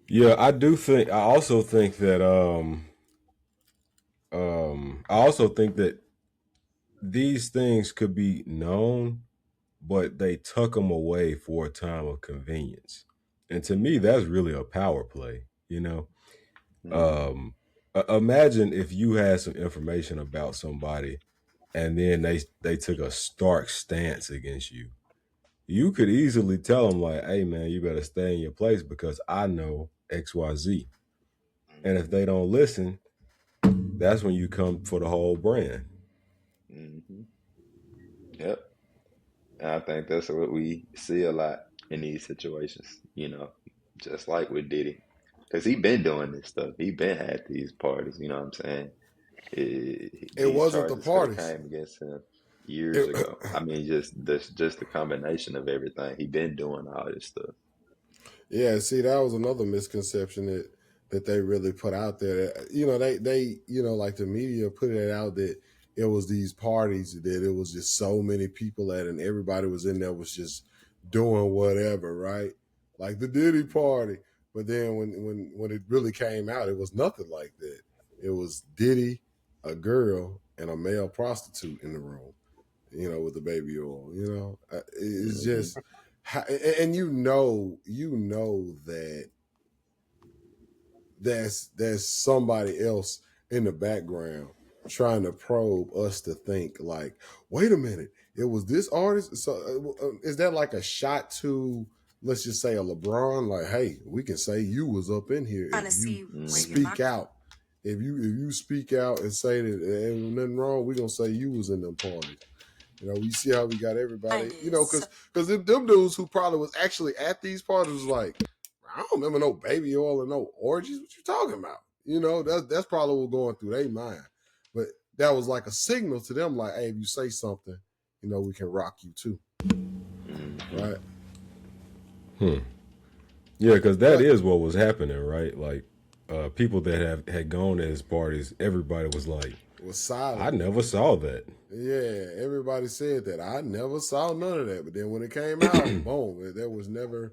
Yeah, I do think. I also think that these things could be known, but they tuck them away for a time of convenience. And to me, that's really a power play. Hmm. Um, Imagine if you had some information about somebody, and then they took a stark stance against you. You could easily tell them like, "Hey, man, you better stay in your place because I know XYZ." And if they don't listen, that's when you come for the whole brand. Hmm. Yep. And I think that's what we see a lot in these situations, just like with Diddy. Because he been doing this stuff. He been at these parties, you know what I'm saying? It These wasn't the charges could have parties. came against him. years ago. I mean, just the combination of everything. He been doing all this stuff. Yeah, see, that was another misconception that they really put out there. You know, they like the media put it out that it was these parties that it was just so many people at, and everybody was in there was just doing whatever, right? Like the Diddy party. But then when it really came out, it was nothing like that. It was Diddy, a girl, and a male prostitute in the room. With the baby oil. It's Hmm. just, and you know that there's somebody else in the background trying to probe us to think like, wait a minute, it was this artist. So is that like a shot to, let's just say, a LeBron? Like, hey, we can say you was up in here if you Hmm. speak out. If you speak out and say that there ain't nothing wrong, we gonna say you was in them parties. We see how we got everybody. Because them dudes who probably was actually at these parties was like, I don't remember no baby oil and no orgies. What you talking about? That's probably what was going through their mind. But that was like a signal to them, like, hey, if you say something, we can rock you too, Hmm. right? Hmm. Yeah, because that But is what was happening, right? Like, people that had gone to his parties, everybody was like, it was "I silent. never saw that." Yeah, everybody said that. I never saw none of that. But then when it came out, boom, there was never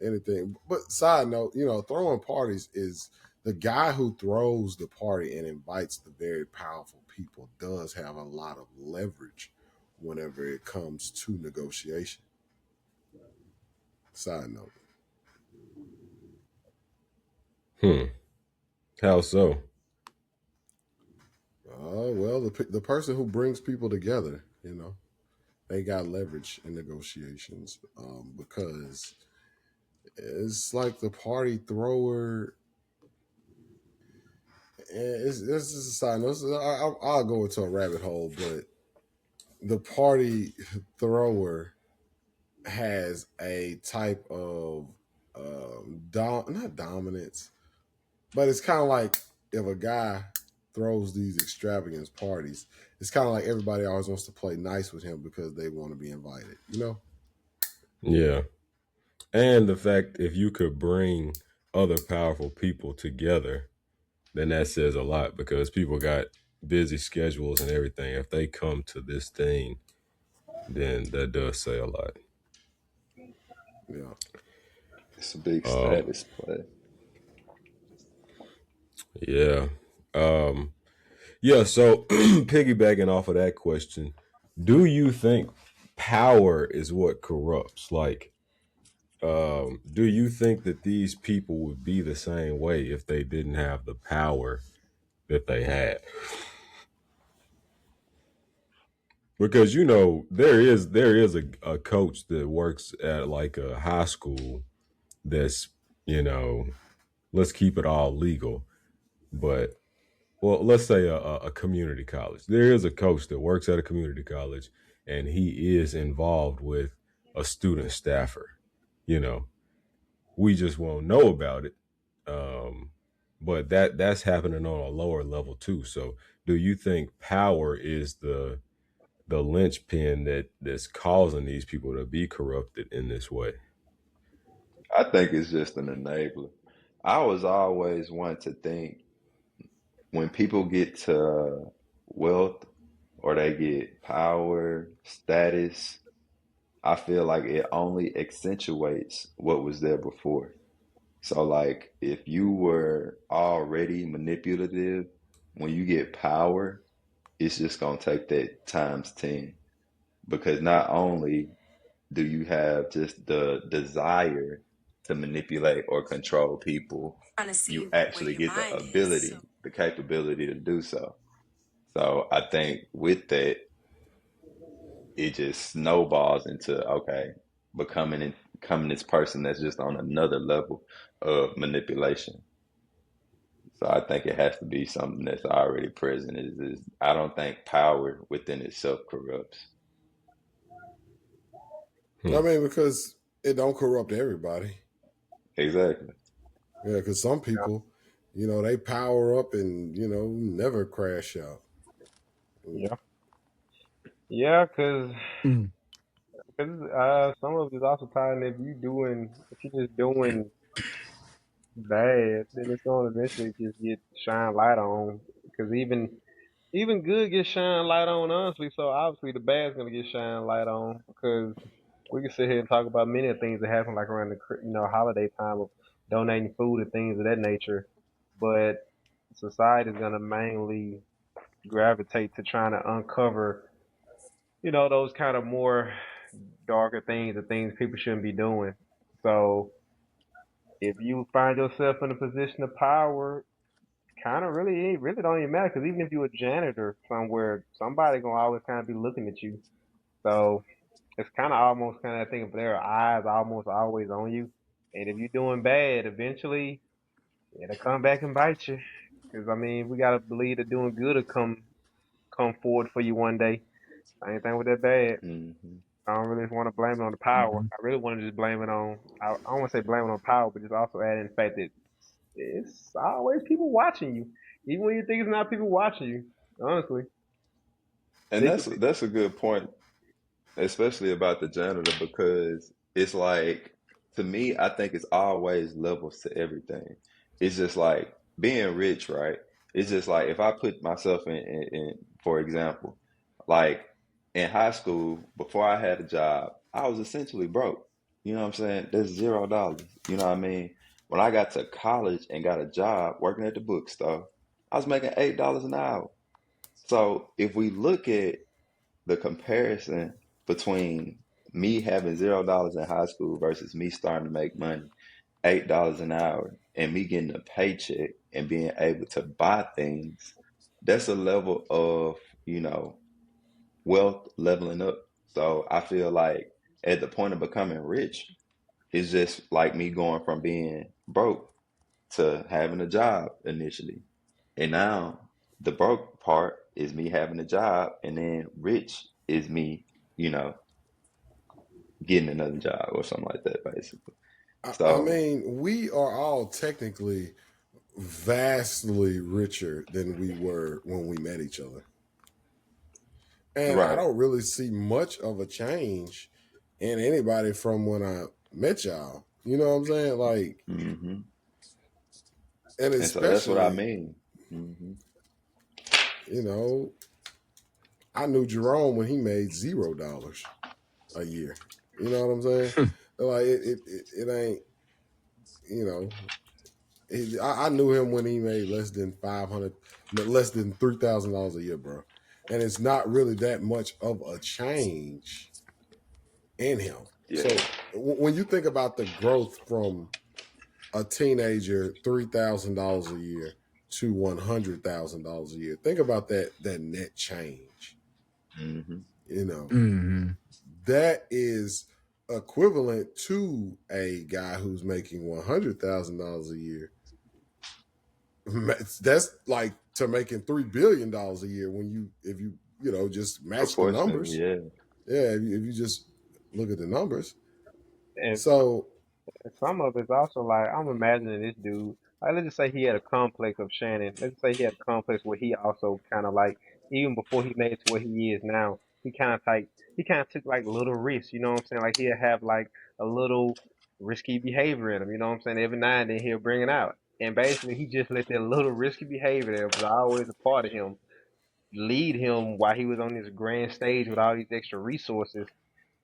anything. But side note, throwing parties is the guy who throws the party and invites the very powerful people does have a lot of leverage whenever it comes to negotiation. Side note. Hmm. How so? Well, the person who brings people together, they got leverage in negotiations because it's like the party thrower. And it's just a side note. I'll go into a rabbit hole, but the party thrower has a type of not dominance, but it's kind of like if a guy throws these extravagant parties, it's kind of like everybody always wants to play nice with him because they want to be invited. Yeah, and the fact if you could bring other powerful people together, then that says a lot because people got busy schedules and everything. If they come to this thing, then that does say a lot. Yeah. It's a big Um, status play. yeah. Um, yeah. So, piggybacking off of that question, do you think power is what corrupts? Like, do you think that these people would be the same way if they didn't have the power that they had? Because there is a coach that works at like a high school that's you know let's keep it all legal, but well, let's say a community college. There is a coach that works at a community college, and he is involved with a student staffer. You know, we just won't know about it. Um, but that's happening on a lower level too. So, do you think power is the linchpin that's causing these people to be corrupted in this way? I think it's just an enabler. I was always one to think when people get to wealth or they get power, status, I feel like it only accentuates what was there before. So, like, if you were already manipulative, when you get power, it's just going to take that times 10. Because not only do you have just the desire to manipulate or control people, you actually get the ability, the capability to do so. So I think with that, it just snowballs into okay, becoming this person that's just on another level of manipulation. So I think it has to be something that's already present. Is I don't think power within itself corrupts. Hmm. I mean, because it don't corrupt everybody. Exactly. Yeah, because some people, they power up and never crash out. Yeah. Yeah, cause, Mm. some of it's also tied in if you're just doing bad, then it's gonna eventually just get shine light on. Cause even good gets shine light on, honestly. So obviously the bad's gonna get shine light on because we can sit here and talk about many of things that happen like around the holiday time of donating food and things of that nature, but society is gonna mainly gravitate to trying to uncover those kind of more darker things, the things people shouldn't be doing. So if you find yourself in a position of power, kind of really it really don't even matter because even if you're a janitor somewhere, somebody gonna always kind of be looking at you. So it's kind of almost kind of thing if their eyes almost always on you, and if you're doing bad, eventually it'll come back and bite you. Because I mean, we gotta believe that doing good will come forward for you one day. Same thing with that bad. Hmm. I don't really want to blame it on the power. Mhm. I really want to just blame it on. I don't want to say blame it on power, but just also add in the fact that it's always people watching you, even when you think it's not people watching you. Honestly, And they that's could be. that's a good point, especially about the janitor, because it's like, to me, I think it's always levels to everything. It's just like being rich, right? It's just like if I put myself in for example, like in high school, before I had a job, I was essentially broke. You know what I'm saying? That's $0. You know what I mean? When I got to college and got a job working at the bookstore, I was making $8 an hour. So if we look at the comparison between me having $0 in high school versus me starting to make money, $8 an hour, and me getting a paycheck and being able to buy things, that's a level of, you know, wealth leveling up. So I feel like at the point of becoming rich, it's just like me going from being broke to having a job initially. And now the broke part is me having a job, and then rich is me, you know, getting another job or something like that, basically. I So, mean, we are all technically vastly richer than we were when we met each other. And I right. don't really see much of a change in anybody from when I met y'all. You know what I'm saying? Like, Hmm. and And so that's what I especially, mean. Hmm. you know, I knew Jerome when he made $0 a year. You know what I'm saying? Like, it ain't, you know, I knew him when he made less than 500, less than $3,000 a year, bro. And it's not really that much of a change in him. Yeah. So when you think about the growth from a teenager, $3,000 a year to $100,000 a year, think about that net change. Hmm. You know, Mhm. that is equivalent to a guy who's making $100,000 a year. That's like to making $3 billion a year when if you just match the Proportionately, numbers. yeah. Yeah, if you just look at the numbers. And So some of it's also like I'm imagining this dude. Like, let's just say he had a complex of Shannon. Let's just say he had a complex where he also kind of like even before he made it to where he is now, he kind of took like little risks. You know what I'm saying? Like he'll have like a little risky behavior in him. You know what I'm saying? Every now and then he'll bring it out, and basically he just let that little risky behavior that was always a part of him lead him while he was on this grand stage with all these extra resources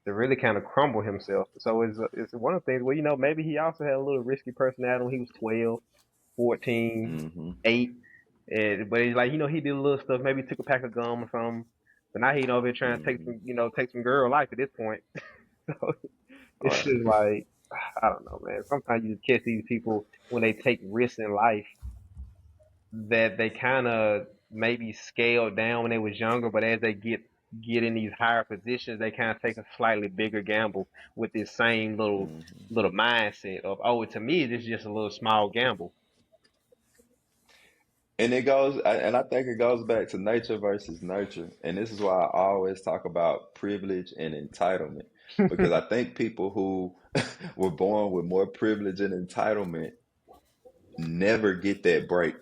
to really kind of crumble himself. So it's one of the things where maybe he also had a little risky personality when he was 12, 14, Hmm. 8. But he's like he did a little stuff. Maybe he took a pack of gum or something. But now he over here trying to Hmm. take some girl life at this point. So it's Right. just like I don't know, man. Sometimes you just catch these people when they take risks in life that they kind of maybe scaled down when they was younger, but as they get in these higher positions, they kind of take a slightly bigger gamble with this same Hmm. little mindset of, oh, to me, this is just a little small gamble. And and I think it goes back to nature versus nurture. And this is why I always talk about privilege and entitlement, because I think people who were born with more privilege and entitlement never get that break.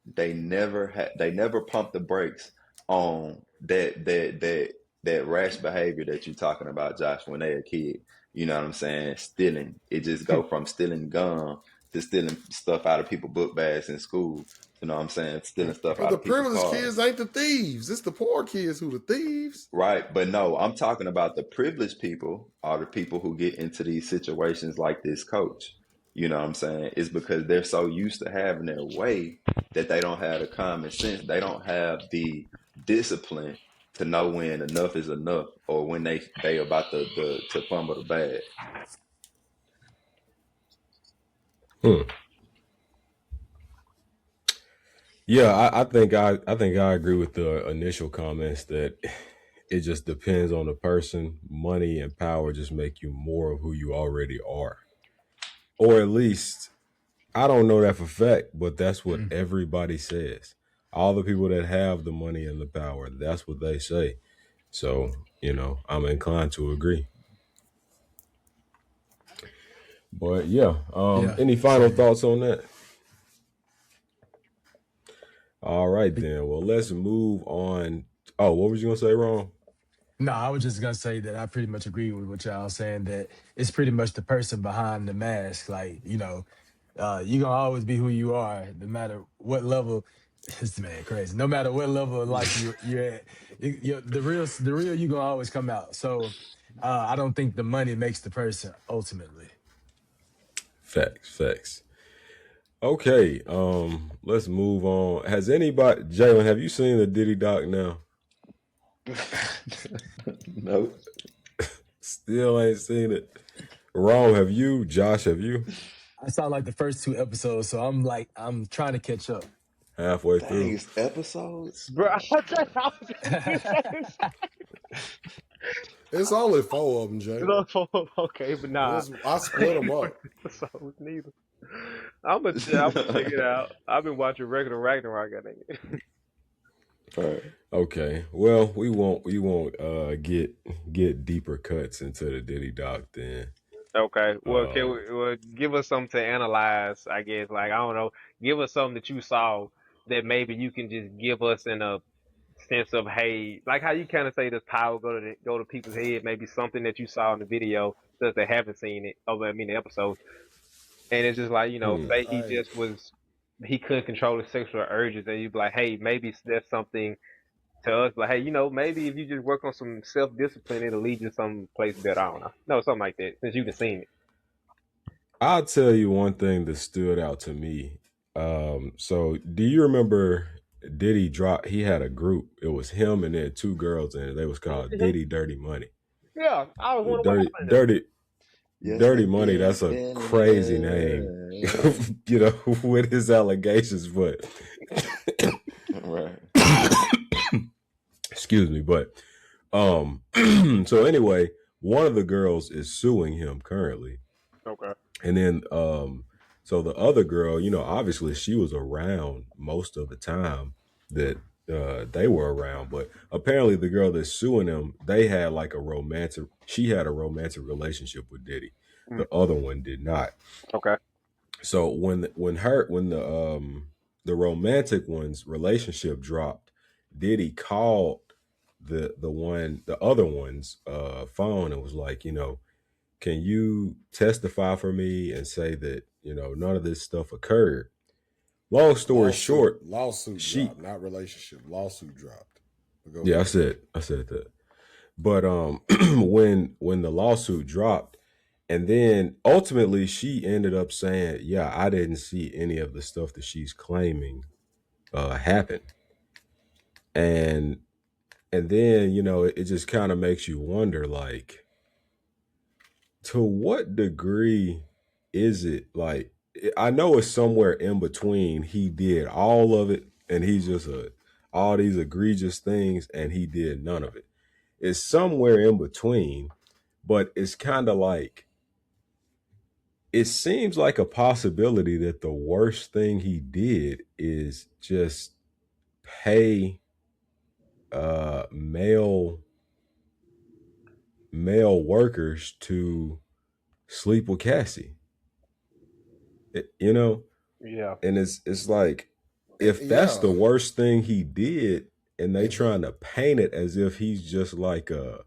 They never pump the brakes on that that rash behavior that you're talking about, Josh, when they're a kid. You know what I'm saying? Stealing. It just go from stealing gum to stealing stuff out of people's book bags in school. You know what I'm saying? Stealing stuff But out the of people's privileged cars. kids ain't the thieves. It's the poor kids who the thieves. Right. But no, I'm talking about the privileged people are the people who get into these situations like this coach. You know what I'm saying? It's because they're so used to having their way that they don't have the common sense. They don't have the discipline to know when enough is enough or when they about to fumble the bag. Hmm. Yeah, I think I agree with the initial comments that it just depends on the person. Money and power just make you more of who you already are, or at least I don't know that for fact, but that's what everybody says. All the people that have the money and the power, that's what they say. So I'm inclined to agree. But yeah, Yeah, any final same. thoughts on that? All right then. Well, let's move on. Oh, what was you gonna say, Ron? No, I was just gonna say that I pretty much agree with what y'all saying. That it's pretty much the person behind the mask. Like you gonna always be who you are, no matter what level. This man crazy. No matter what level of life you're at, the real you gonna always come out. So I don't think the money makes the person ultimately. Facts, facts. Okay, let's move on. Has anybody, Jalen? Have you seen the Diddy doc now? Nope. Still ain't seen it. Ron, have you? Josh, have you? I saw like the first two episodes, so I'm trying to catch up. Halfway Dang, through. it's episodes? Bro, I was just gonna say, It's only four of them, Jay. no, okay, but nah, I I split them ain't up. watched episodes neither. I'm gonna check it out. I've been watching regular Ragnarok. I think. Right. Okay. Well, we won't get deeper cuts into the Diddy doc then. Okay, well, can Um, we, well, give us something to analyze? I guess, like I don't know, give us something that you saw that maybe you can just give us in a sense of, hey, like how you kind of say, does power go to people's head? Maybe something that you saw in the video that they haven't seen it, or I mean the episode, and it's just like, hmm. say he Hey, just was, he couldn't control his sexual urges, and you'd be like, hey, maybe that's something to us, like, hey, maybe if you just work on some self discipline, it'll lead you some place better. I don't know, no, something like that, since you've seen it. I'll tell you one thing that stood out to me. So do you remember Diddy drop? He had a group. It was him and then two girls in it. They was called Mhm. Diddy Dirty Money. Yeah, I was wondering what Dirty, happened to them. dirty, Yes, Dirty they Money. That's did. a crazy name. With his allegations, but Right. excuse me, but so anyway, one of the girls is suing him currently. Okay. And then so the other girl, obviously she was around most of the time that they were around, but apparently the girl that's suing him, they had like she had a romantic relationship with Diddy. Mm, The other one did not. okay. So when the romantic one's relationship dropped, Diddy called the other one's phone and was like, can you testify for me and say that none of this stuff occurred? Long story short, lawsuit she dropped, not relationship. Lawsuit dropped. But go yeah, I ahead. said I said that. But when the lawsuit dropped, and then ultimately she ended up saying, yeah, I didn't see any of the stuff that she's claiming happen. And and then, it just kind of makes you wonder, like, to what degree is it like, I know it's somewhere in between he did all of it and he's just all these egregious things and he did none of it. It's somewhere in between, but it's kind of like, it seems like a possibility that the worst thing he did is just pay male workers to sleep with Cassie. You know, Yeah. and it's like, if that's Yeah, the worst thing he did, and they trying to paint it as if he's just like a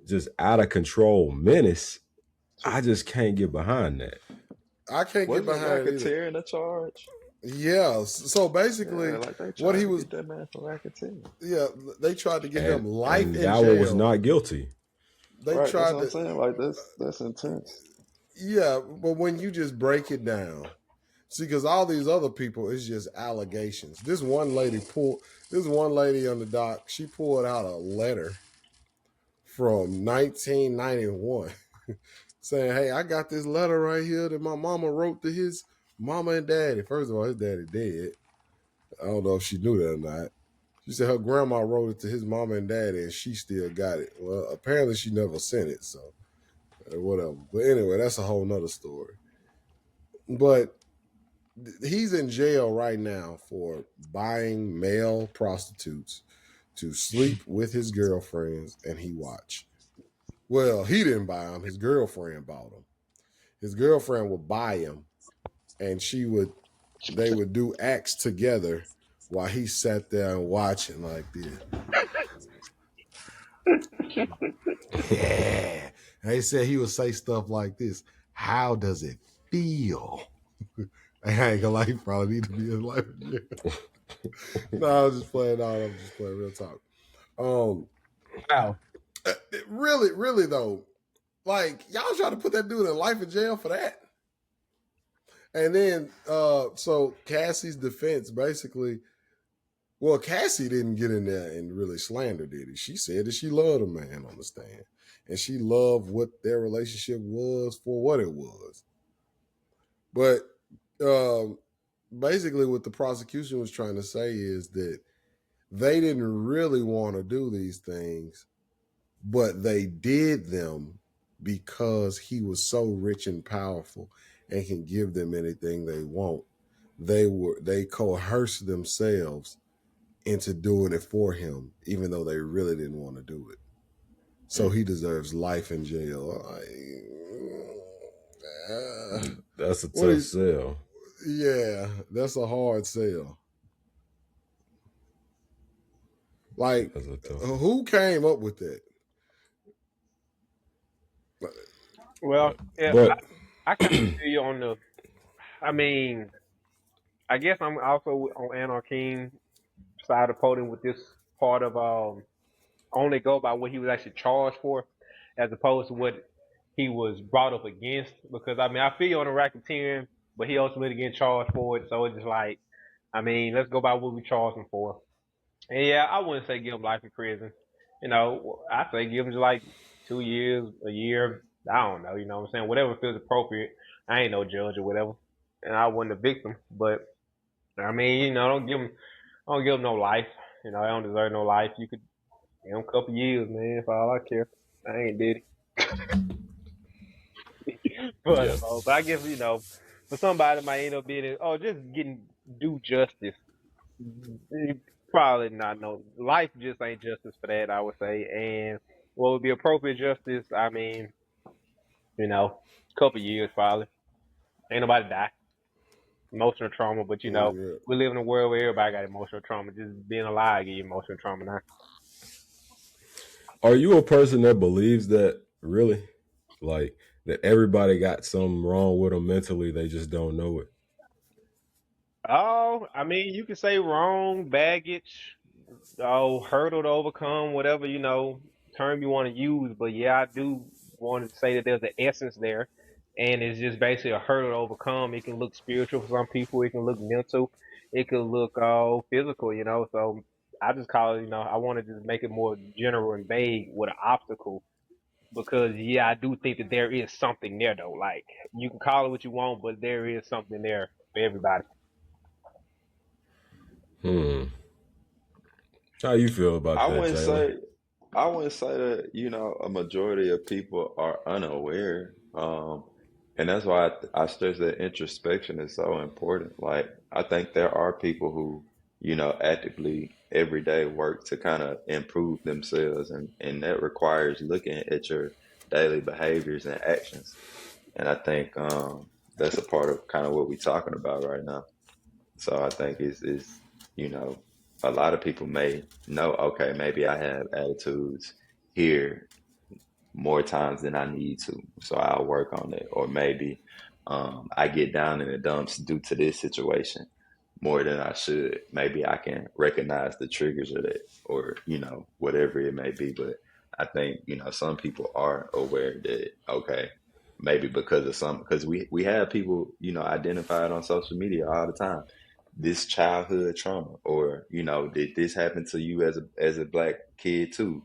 just out of control menace. I just can't get behind that. I can't get Wasn't behind it either. racketeering a charge? Yeah. So Yeah, basically, like they what tried he to was, get that man for racketeering. yeah, they tried to get him life And in that one was jail. not guilty. They Right, that's tried what I'm to, saying. Like that's intense. yeah, but when you just break it down, see, because all these other people is just allegations. This one lady on the dock, she pulled out a letter from 1991 saying, "Hey, I got this letter right here that my mama wrote to his mama and daddy." First of all, his daddy dead. I don't know if she knew that or not. She said her grandma wrote it to his mama and daddy, and she still got it. Well, apparently she never sent it, so whatever. But anyway, that's a whole nother story. But he's in jail right now for buying male prostitutes to sleep with his girlfriends, and he watched. Well, he didn't buy them. His girlfriend bought them. His girlfriend would buy him, and they would do acts together while he sat there and watching like this. Yeah. And they said he would say stuff like this. How does it feel? I ain't gonna lie, he probably need to be in life in jail. No, I'm just playing. No, I'm just playing real talk. Um, Wow. really, really though, like y'all trying to put that dude in life in jail for that. And then, so Cassie's defense basically, well, Cassie didn't get in there and really slander Diddy. She said that she loved a man on the stand, and she loved what their relationship was for what it was. But um, basically, what the prosecution was trying to say is that they didn't really want to do these things, but they did them because he was so rich and powerful and can give them anything they want. They coerced themselves into doing it for him, even though they really didn't want to do it. So he deserves life in jail. That's a What tough is? sell. Yeah, that's a hard sell. Like, That's a tough one. who came up with that? Well, yeah, But I kind of feel you on the. I mean, I guess I'm also on Anarchy side of podium with this part of only go by what he was actually charged for, as opposed to what he was brought up against. Because I mean, I feel you on the racketeering, but he ultimately getting charged for it. So it's just like, I mean, let's go by what we charged him for. And yeah, I wouldn't say give him life in prison. You know, I say give him like 2 years, a year. I don't know. You know what I'm saying? Whatever feels appropriate. I ain't no judge or whatever, and I wasn't a victim. But I mean, you know, don't give him no life. You know, I don't deserve no life. You could give him a couple years, man. For all I care, I ain't did it. yeah. But I guess for somebody that might end up being, just getting due justice. Probably not. No, life just ain't justice for that. I would say, and what would be appropriate justice? I mean, couple years probably. Ain't nobody die. Emotional trauma, but Yeah. we live in a world where everybody got emotional trauma. Just being alive give you emotional trauma now. Are you a person that believes that really? Like that everybody got something wrong with them mentally, they just don't know it. Oh, I mean, you can say wrong, baggage, hurdle to overcome, whatever, term you want to use. But yeah, I do want to say that there's an essence there. And it's just basically a hurdle to overcome. It can look spiritual for some people. It can look mental. It can look physical. So I just call it, I want to just make it more general and vague with an obstacle. Because yeah, I do think that there is something there though. Like you can call it what you want, but there is something there for everybody. Hmm. How you feel about I that, wouldn't Jalen? say I wouldn't say that, a majority of people are unaware. And that's why I stress that introspection is so important. Like, I think there are people who, actively every day work to kind of improve themselves, and that requires looking at your daily behaviors and actions. And I think that's a part of kind of what we're talking about right now. So I think is you know a lot of people may know, okay, maybe I have attitudes here more times than I need to. So I'll work on it. Or maybe I get down in the dumps due to this situation more than I should. Maybe I can recognize the triggers of that or, whatever it may be. But I think, some people are aware that, okay, maybe because we have people, identified on social media all the time. This childhood trauma, or did this happen to you as a black kid too?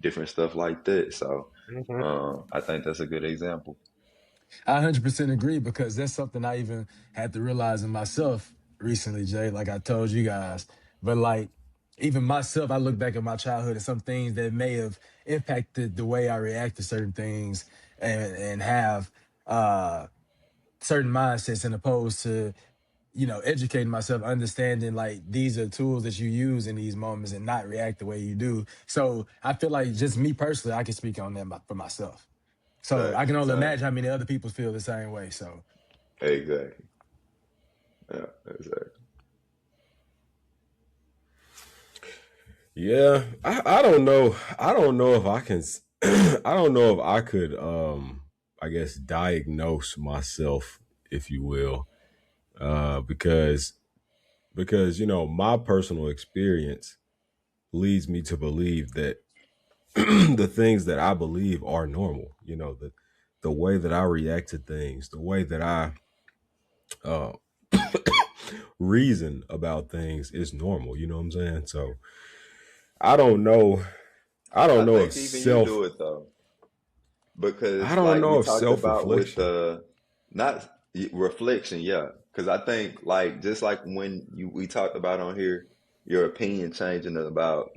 Different stuff like that. So Hmm. I think that's a good example. I 100% agree because that's something I even had to realize in myself recently, Jay. Like I told you guys, but like even myself, I look back at my childhood and some things that may have impacted the way I react to certain things and have certain mindsets, and opposed to educating myself, understanding like these are tools that you use in these moments and not react the way you do. So I feel like just me personally, I can speak on that for myself. So I Facts. can only Same. imagine how many other people feel the same way. So Exactly. Yeah, exactly. Yeah, I don't know. I don't know if I can. I don't know if I could. I guess diagnose myself, if you will, because my personal experience leads me to believe that the things that I believe are normal. The way that I react to things, the way that I uh, reason about things is normal. You know what I'm saying? So I don't know. I don't I know if think even you self. do it though. I Because don't like we know if talked self about with reflection. the not reflection, yeah. Because I think like just like when we talked about on here, your opinion changing about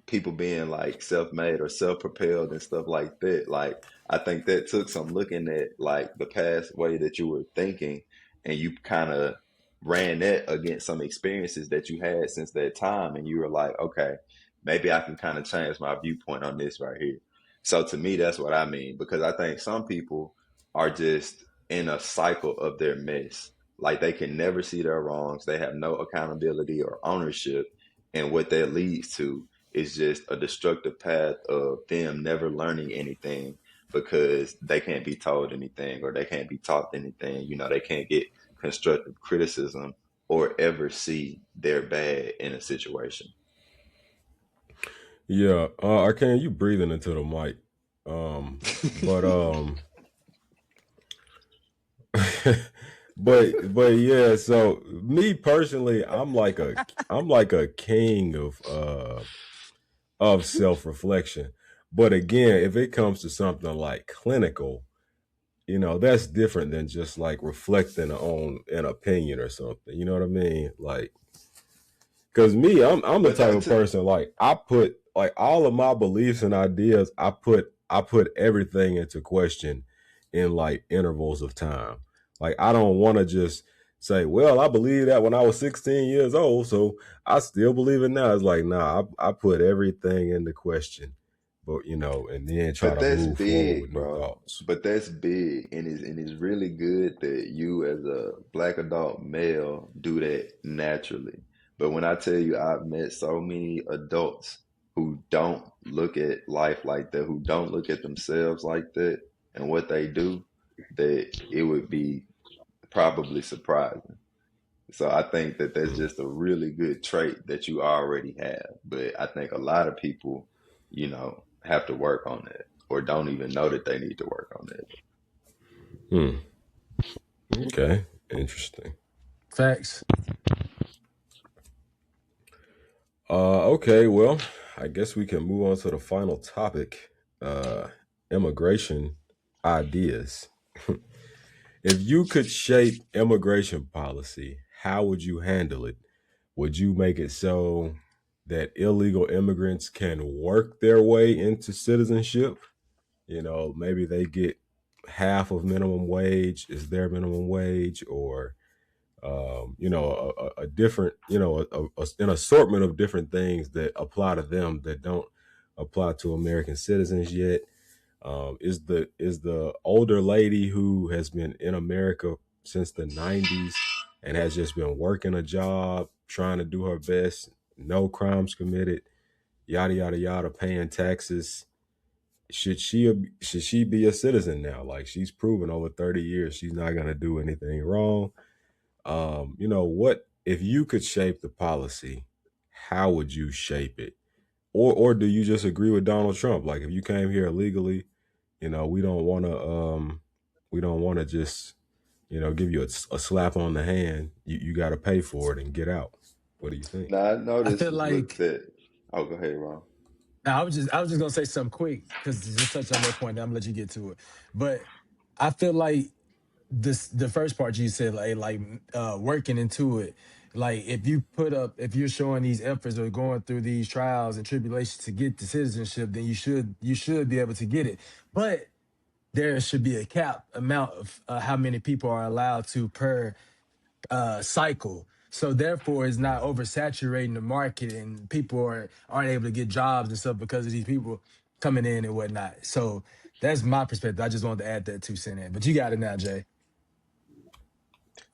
people being like self-made or self-propelled and stuff like that. Like I think that took some looking at like the past way that you were thinking, and you kind of ran that against some experiences that you had since that time, and you were like, okay, maybe I can kind of change my viewpoint on this right here. So to me, that's what I mean, because I think some people are just in a cycle of their mess. Like they can never see their wrongs. They have no accountability or ownership. And what that leads to is just a destructive path of them never learning anything because they can't be told anything or they can't be taught anything. They can't get constructive criticism or ever see their bad in a situation. Yeah, Arcane, you breathing into the mic. But but yeah. So me personally, I'm like a king of self reflection. But again, if it comes to something like clinical, that's different than just like reflecting on an opinion or something. You know what I mean? Like, because me, I'm the But type that of took, person, like I put like all of my beliefs and ideas, I put everything into question in like intervals of time. Like I don't want to just say, well, I believe that when I was 16 years old, so I still believe it now. It's like, nah, I put everything into question, but and then try but to that's move forward big, with new bro. thoughts. But that's big, and it's really good that you, as a black adult male, do that naturally. But when I tell you, I've met so many adults who don't look at life like that, who don't look at themselves like that, and what they do, that it would be probably surprising. So I think that that's Mm. just a really good trait that you already have. But I think a lot of people, have to work on that or don't even know that they need to work on that. Hmm. Okay, interesting. facts. Okay, well, I guess we can move on to the final topic, immigration ideas. If you could shape immigration policy, how would you handle it? Would you make it so that illegal immigrants can work their way into citizenship? Maybe they get half of minimum wage is their minimum wage, or a different, an assortment of different things that apply to them that don't apply to American citizens yet. Is the older lady who has been in America since the 90s? and has just been working a job, trying to do her best, no crimes committed, yada yada yada, paying taxes. Should she be a citizen now? Like, she's proven over 30 years she's not gonna do anything wrong. What if you could shape the policy, how would you shape it? Or do you just agree with Donald Trump? Like, if you came here illegally, we don't want to just give you a slap on the hand. You got to pay for it and get out. What do you think? Now I I noticed feel with like that. Oh, go ahead, Ron. I was just gonna say something quick because just touch on that point. Then I'm gonna let you get to it. But I feel like the first part you said, working into it, like if you're showing these efforts or going through these trials and tribulations to get the citizenship, then you should be able to get it. But there should be a cap amount of how many people are allowed to per cycle. So therefore, it's not oversaturating the market, and people aren't able to get jobs and stuff because of these people coming in and whatnot. So that's my perspective. I just wanted to add that 2 cent in, but you got it now, Jay.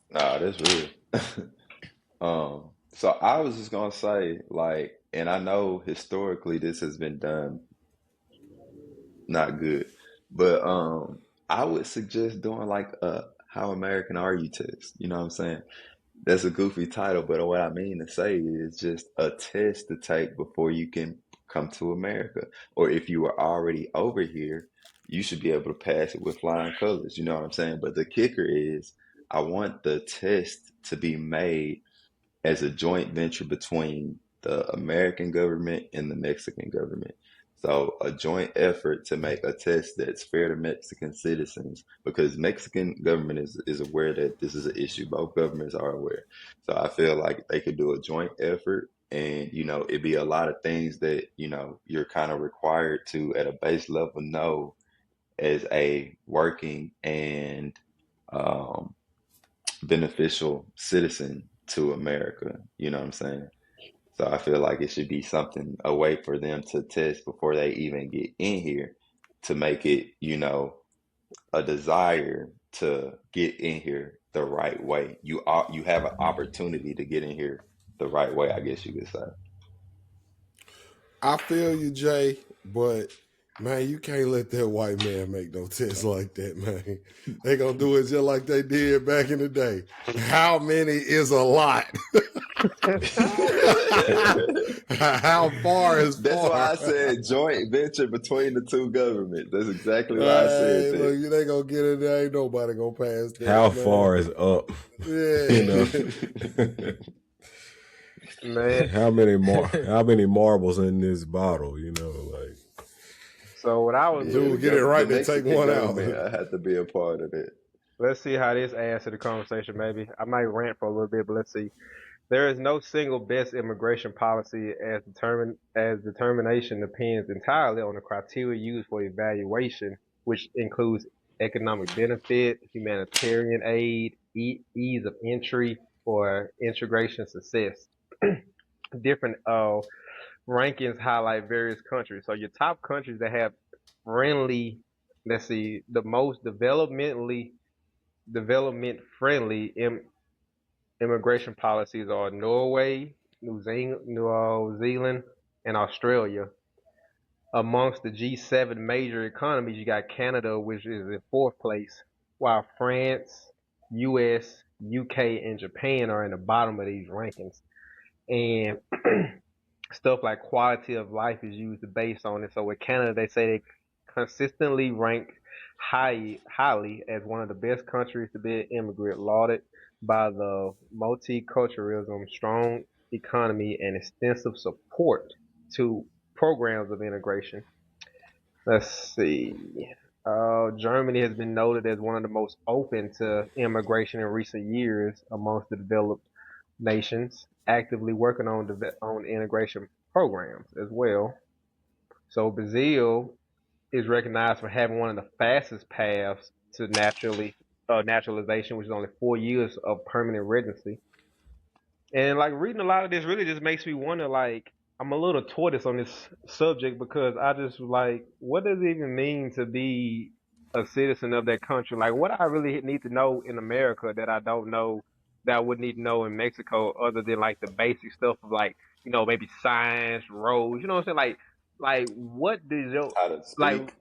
Nah, that's real. So I was just gonna say, like, and I know historically this has been done not good, but I would suggest doing like a "How American Are You" test. You know what I'm saying? That's a goofy title, but what I mean to say is just a test to take before you can come to America. Or if you were already over here, you should be able to pass it with flying colors. You know what I'm saying? But the kicker is, I want the test to be made as a joint venture between the American government and the Mexican government. So a joint effort to make a test that's fair to Mexican citizens, because Mexican government is aware that this is an issue. Both governments are aware. So I feel like they could do a joint effort, and it'd be a lot of things that, you're kind of required to at a base level know as a working and um beneficial citizen to America. You know what I'm saying? So I feel like it should be something, a way for them to test before they even get in here, to make it, a desire to get in here the right way. You have an opportunity to get in here the right way, I guess you could say. I feel you, Jay, but man, you can't let that white man make no test like that, man. They gonna do it just like they did back in the day. How many is a lot? How far is That's why far? I said joint venture between the two governments. That's exactly why I said Hey, that. look, they gonna get in there. Ain't nobody gonna pass that, How man. far is up? you know, Yeah. Man. how many marbles in this bottle? Like. So what I was Yeah, looking, Dude, get it the right, they take Mexican one out. government I had to be a part of that. let's see how this adds to the conversation. Maybe I might rant for a little bit, but let's see. There is no single best immigration policy as determination depends entirely on the criteria used for evaluation, which includes economic benefit, humanitarian aid, ease of entry, or integration success. Different rankings highlight various countries. So your top countries that have friendly, let's see, the most development friendly immigration policies are Norway, New Zealand, and Australia. Amongst the G7 major economies, you got Canada, which is in fourth place, while France, US, UK, and Japan are in the bottom of these rankings. And stuff like quality of life is used based on it. So with Canada, they say they consistently rank highly as one of the best countries to be an immigrant, lauded by the multiculturalism, strong economy, and extensive support to programs of integration. Let's see. Germany has been noted as one of the most open to immigration in recent years amongst the developed nations, actively working on integration programs as well. So Brazil is recognized for having one of the fastest paths to naturalization, which is only 4 years of permanent residency. And like reading a lot of this really just makes me wonder. Like, I'm a little tortoise on this subject because I just like, what does it even mean to be a citizen of that country? Like, what I really need to know in America that I don't know that I would need to know in Mexico other than like the basic stuff of like, maybe science, roads, you know what I'm saying? Like what does your, How to like, speak,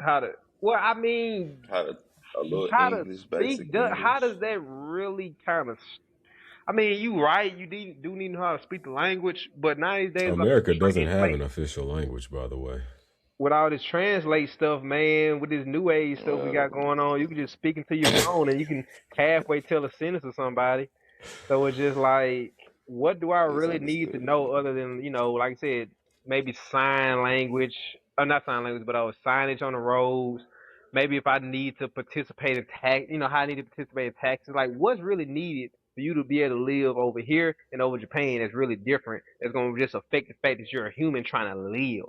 how to, well, I mean, how to a little how to English, basic speak, how English. does that really kind of, I mean, you right, do need to know how to speak the language, but nowadays, like, America doesn't have an translate, official language, by the way. with all this translate stuff, man, with this new age stuff we Uh, got going on, you can just speak into your phone and you can halfway tell a sentence to somebody. So it's just like, what do I it's really need to understood. know other than, like I said, maybe sign language, or not sign language, but signage on the roads. Maybe if I need to participate in tax, how I need to participate in taxes. Like, what's really needed for you to be able to live over here and over Japan that's really different. That's going to just affect the fact that you're a human trying to live.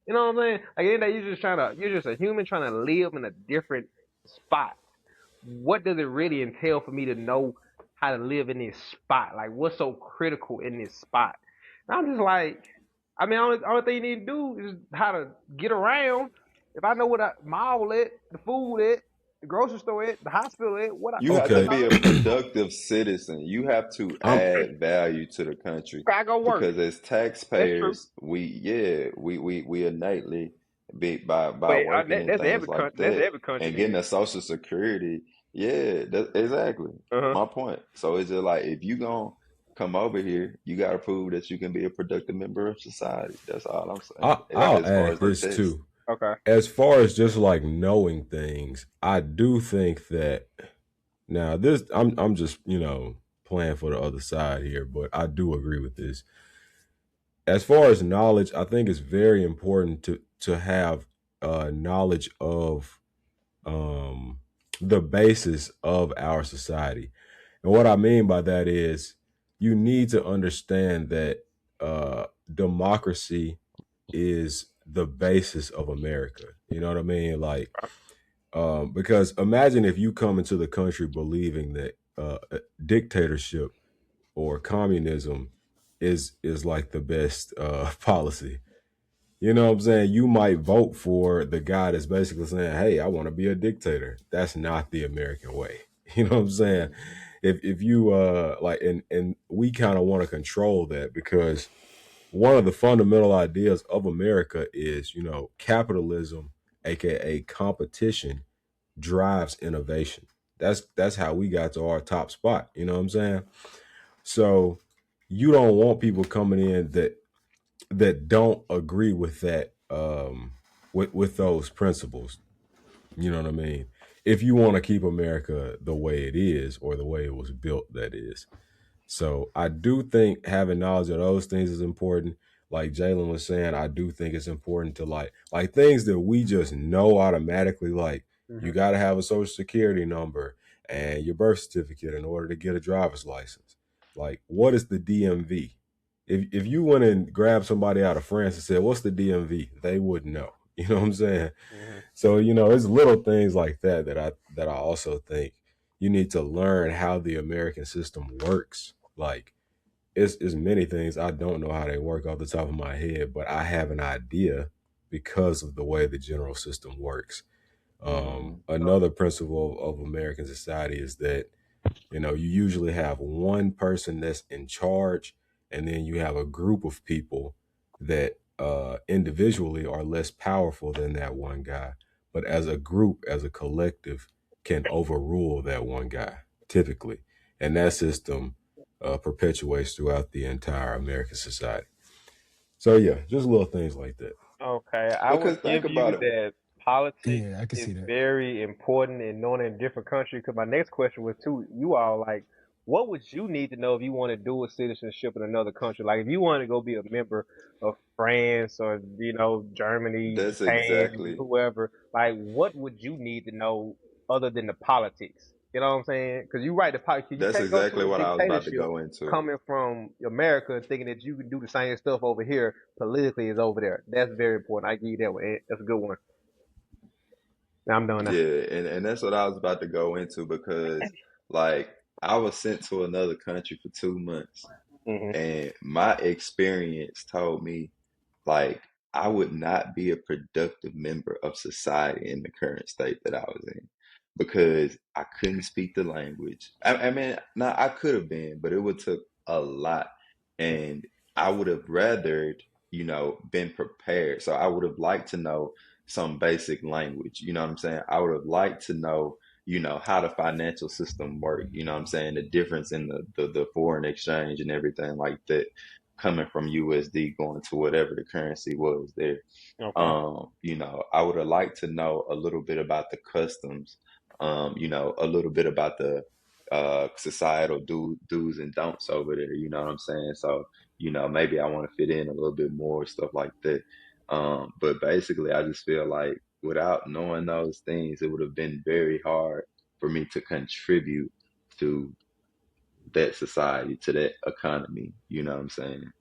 You know what I'm saying? Like, at the end of the day, you're just a human trying to live in a different spot. What does it really entail for me to know how to live in this spot? Like, what's so critical in this spot? And I'm just like, I mean, only thing you need to do is how to get around. If I know what mall at, the food at, the grocery store at, the hospital at, You have to that's Okay, be all a I need. productive citizen. You have to I'm add value to the country I go work. because as That's true. taxpayers, we innately be by But working and that's things every like country. That's that every country and getting then. a social security. Yeah, exactly. Uh huh. My point. So it's just like if you gonna come over here, you gotta prove that you can be a productive member of society. That's all I'm saying. I'll As far add as the this test. too. Okay. As far as just like knowing things, I do think that now this I'm just, playing for the other side here, but I do agree with this. As far as knowledge, I think it's very important to have knowledge of um the basis of our society. And what I mean by that is you need to understand that democracy is the basis of America. You know what I mean? Like, because imagine if you come into the country believing that dictatorship or communism is like the best policy. You know what I'm saying? You might vote for the guy that's basically saying, "Hey, I want to be a dictator." That's not the American way. You know what I'm saying? If you like, and we kind of want to control that because one of the fundamental ideas of America is, capitalism, aka competition, drives innovation. That's how we got to our top spot. You know what I'm saying? So you don't want people coming in that don't agree with that with those principles. You know what I mean? If you want to keep America the way it is or the way it was built, that is. So I do think having knowledge of those things is important. Like Jalen was saying, I do think it's important to like things that we just know automatically. Like you Hmm. got to have a social security number and your birth certificate in order to get a driver's license. Like what is the DMV? If you went and grabbed somebody out of France and said, "What's the DMV?" They wouldn't know. You know what I'm saying? Hmm. So it's little things like that that I also think you need to learn how the American system works. Like it's many things I don't know how they work off the top of my head, but I have an idea because of the way the general system works. Mm-hmm. Another principle of American society is that you usually have one person that's in charge, and then you have a group of people that individually are less powerful than that one guy, but as a group, as a collective, can overrule that one guy typically, and that system perpetuates throughout the entire American society. So yeah, just little things like that. Okay, I Because would think give you about it. that politics Yeah, I can is see that. very important in knowing in different countries. Because my next question was to you all, like, what would you need to know if you want to do a citizenship in another country? Like, if you want to go be a member of France or Germany, That's Japan, exactly whoever, like, what would you need to know other than the politics? You know what I'm saying? Because you right, the politics. You that's can't go to exactly a what I was about to dictatorship go into. coming from America and thinking that you can do the same stuff over here politically is over there. That's very important. I give you that one. That's a good one. Now I'm done now. Yeah, and that's what I was about to go into because like I was sent to another country for 2 months Hmm. and my experience told me like I would not be a productive member of society in the current state that I was in. because I couldn't speak the language. I mean, now I could have been, but it would took a lot, and I would have rather, been prepared. So I would have liked to know some basic language. You know what I'm saying? I would have liked to know, how the financial system work. You know what I'm saying? The difference in the foreign exchange and everything like that, coming from USD going to whatever the currency was there. Okay. I would have liked to know a little bit about the customs, a little bit about the societal do's and don'ts over there. You know what I'm saying? So, maybe I want to fit in a little bit more, stuff like that. But basically, I just feel like without knowing those things, it would have been very hard for me to contribute to that society, to that economy. You know what I'm saying?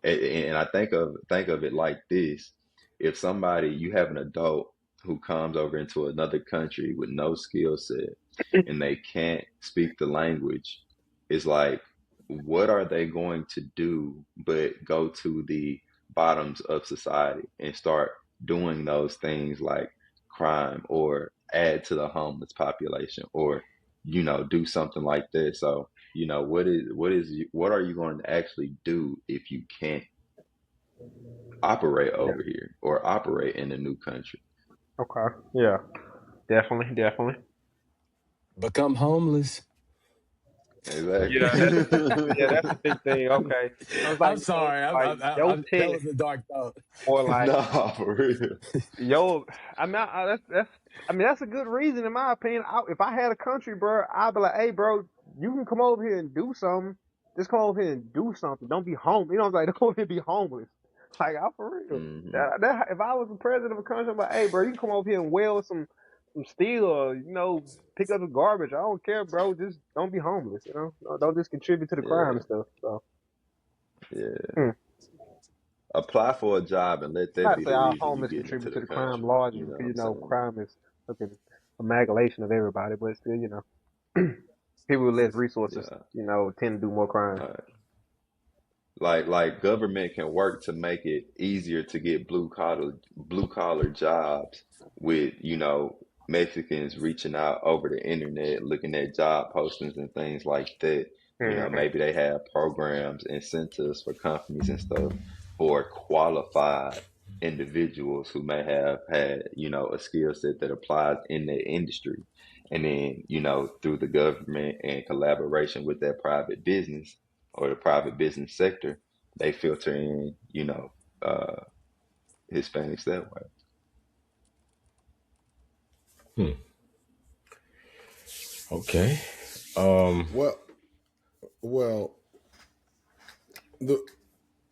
And I think of it like this: if somebody, you have an adult who comes over into another country with no skill set and they can't speak the language, it's like, what are they going to do but go to the bottoms of society and start doing those things like crime, or add to the homeless population, or do something like this? So, what are you going to actually do if you can't operate Yeah. over here or operate in a new country? Okay. Yeah. Definitely. Definitely. Become homeless. Yeah. That's yeah. Exactly. That's a big thing. Okay. I was I'm like, yo, sorry. like your That tent was a dark thought. or like No, for real. yo. I mean, that's. I mean, that's a good reason in my opinion. If I had a country, bro, I'd be like, hey, bro, you can come over here and do something. Just come over here and do something. Don't be home. You know what I'm saying? Don't come over here and be homeless. Like, I'm for real. Hmm. If I was the president of a country, I'm like, hey, bro, you can come over here and weld some steel, or pick up the garbage. I don't care, bro. Just don't be homeless. Don't just contribute to the crime and Yeah, stuff. So, yeah. hmm. Apply for a job and let that I'd be say the all reason you homeless get into contribute to the the crime country. largely You know because what I'm saying? crime is fucking amalgamation of everybody, but still, people with less resources, Yeah. tend to do more crime. Like government can work to make it easier to get blue collar jobs with, Mexicans reaching out over the internet, looking at job postings and things like that. Hmm. Maybe they have programs, incentives for companies and stuff for qualified individuals who may have had, a skill set that applies in their industry. And then, through the government and collaboration with that private business or the private business sector, they filter in, uh, Hispanics that way. Okay. Well, well, the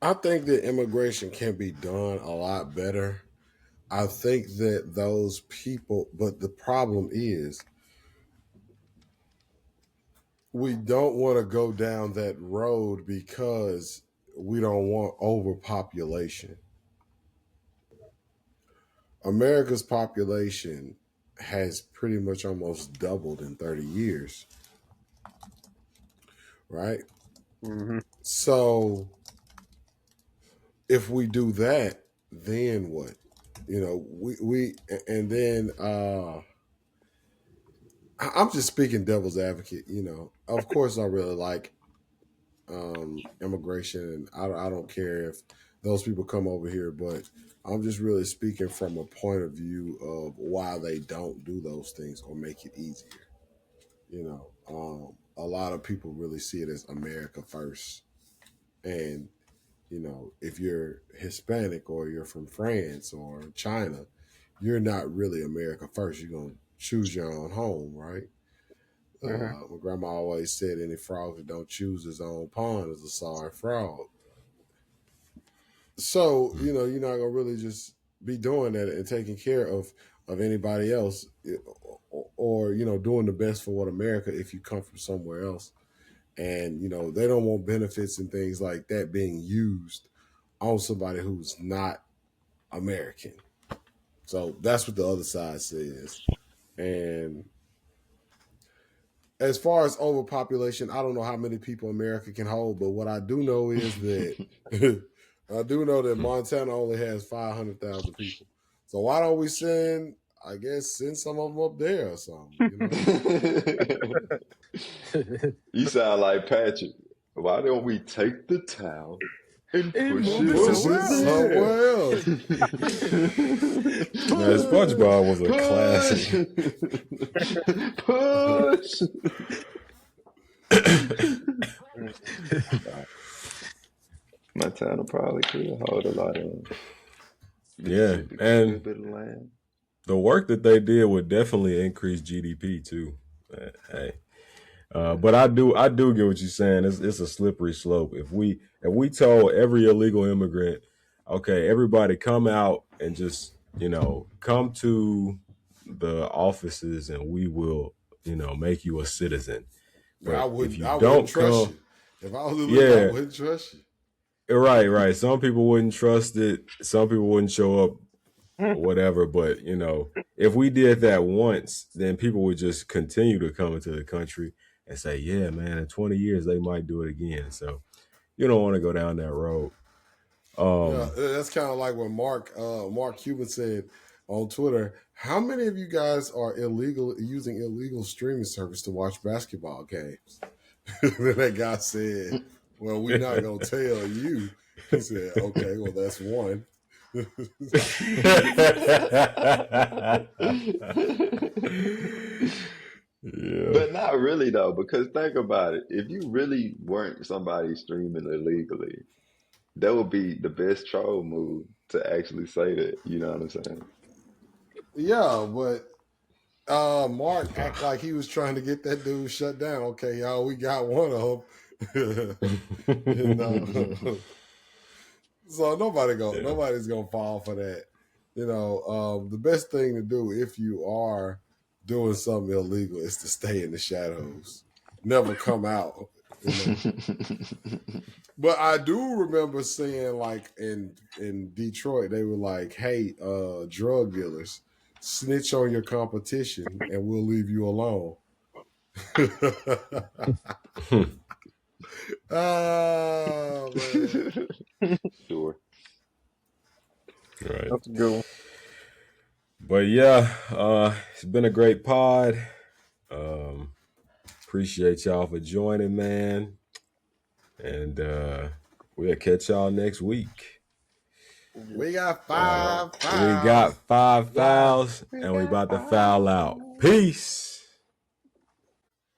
I think that immigration can be done a lot better. I think that those people, but the problem is we don't want to go down that road because we don't want overpopulation. America's population has pretty much almost doubled in 30 years, right? Hmm. So if we do that, then what? We and then I'm just speaking devil's advocate. Of course, I really like immigration, and I don't care if those people come over here, but I'm just really speaking from a point of view of why they don't do those things or make it easier. A lot of people really see it as America first, and if you're Hispanic or you're from France or China, you're not really America first. You're gonna choose your own home, right? Hmm. My grandma always said, "Any frog that don't choose his own pond is a sorry frog." So you're not gonna really just be doing that and taking care of anybody else, or doing the best for what America if you come from somewhere else, and they don't want benefits and things like that being used on somebody who's not American. So that's what the other side says. And as far as overpopulation, I don't know how many people America can hold, but what I do know is that I do know that Montana only has 500,000 people. So why don't we send I guess send some of them up there or something. You sound like Patrick. Why don't we take the towel and And push move it it Push over it somewhere else. there? somewhere else. Man, Push, SpongeBob was a Push, classic. push. Montana probably could hold a lot of Yeah, Mississippi, a good and bit of land. the work that they did would definitely increase GDP too. Hey, Yeah. but I do get what you're saying. It's a slippery slope. If we told every illegal immigrant, okay, everybody come out and just come to the offices and we will make you a citizen. Man, I But if wouldn't. you I wouldn't don't trust come, you. If I was illegal, I yeah, wouldn't trust you. right. Some people wouldn't trust it. Some people wouldn't show up or whatever. But if we did that once, then people would just continue to come into the country and say, "Yeah, man, in 20 years they might do it again." So you don't want to go down that road. Yeah, Um, that's kind of like when Mark Cuban said on Twitter, "How many of you guys are using illegal streaming service to watch basketball games?" Then that guy said, "Well, we're not gonna tell you." He said, "Okay, well, that's one." yeah, But not really though, because think about it. If you really weren't somebody streaming illegally, that would be the best troll move to actually say that. You know what I'm saying? Yeah, but Mark act like he was trying to get that dude shut down. Okay, y'all, we got one of them. and, so yeah, nobody's gonna fall for that. The best thing to do if you are doing something illegal is to stay in the shadows, never come out. But I do remember seeing like in Detroit, they were like, "Hey, drug dealers, snitch on your competition, and we'll leave you alone." Oh man. Sure. right. That's a good one. But yeah, it's been a great pod. Um, Appreciate y'all for joining, man. And we'll catch y'all next week. We got Uh, five we fouls. got five Five. fouls and we about to foul out. Peace.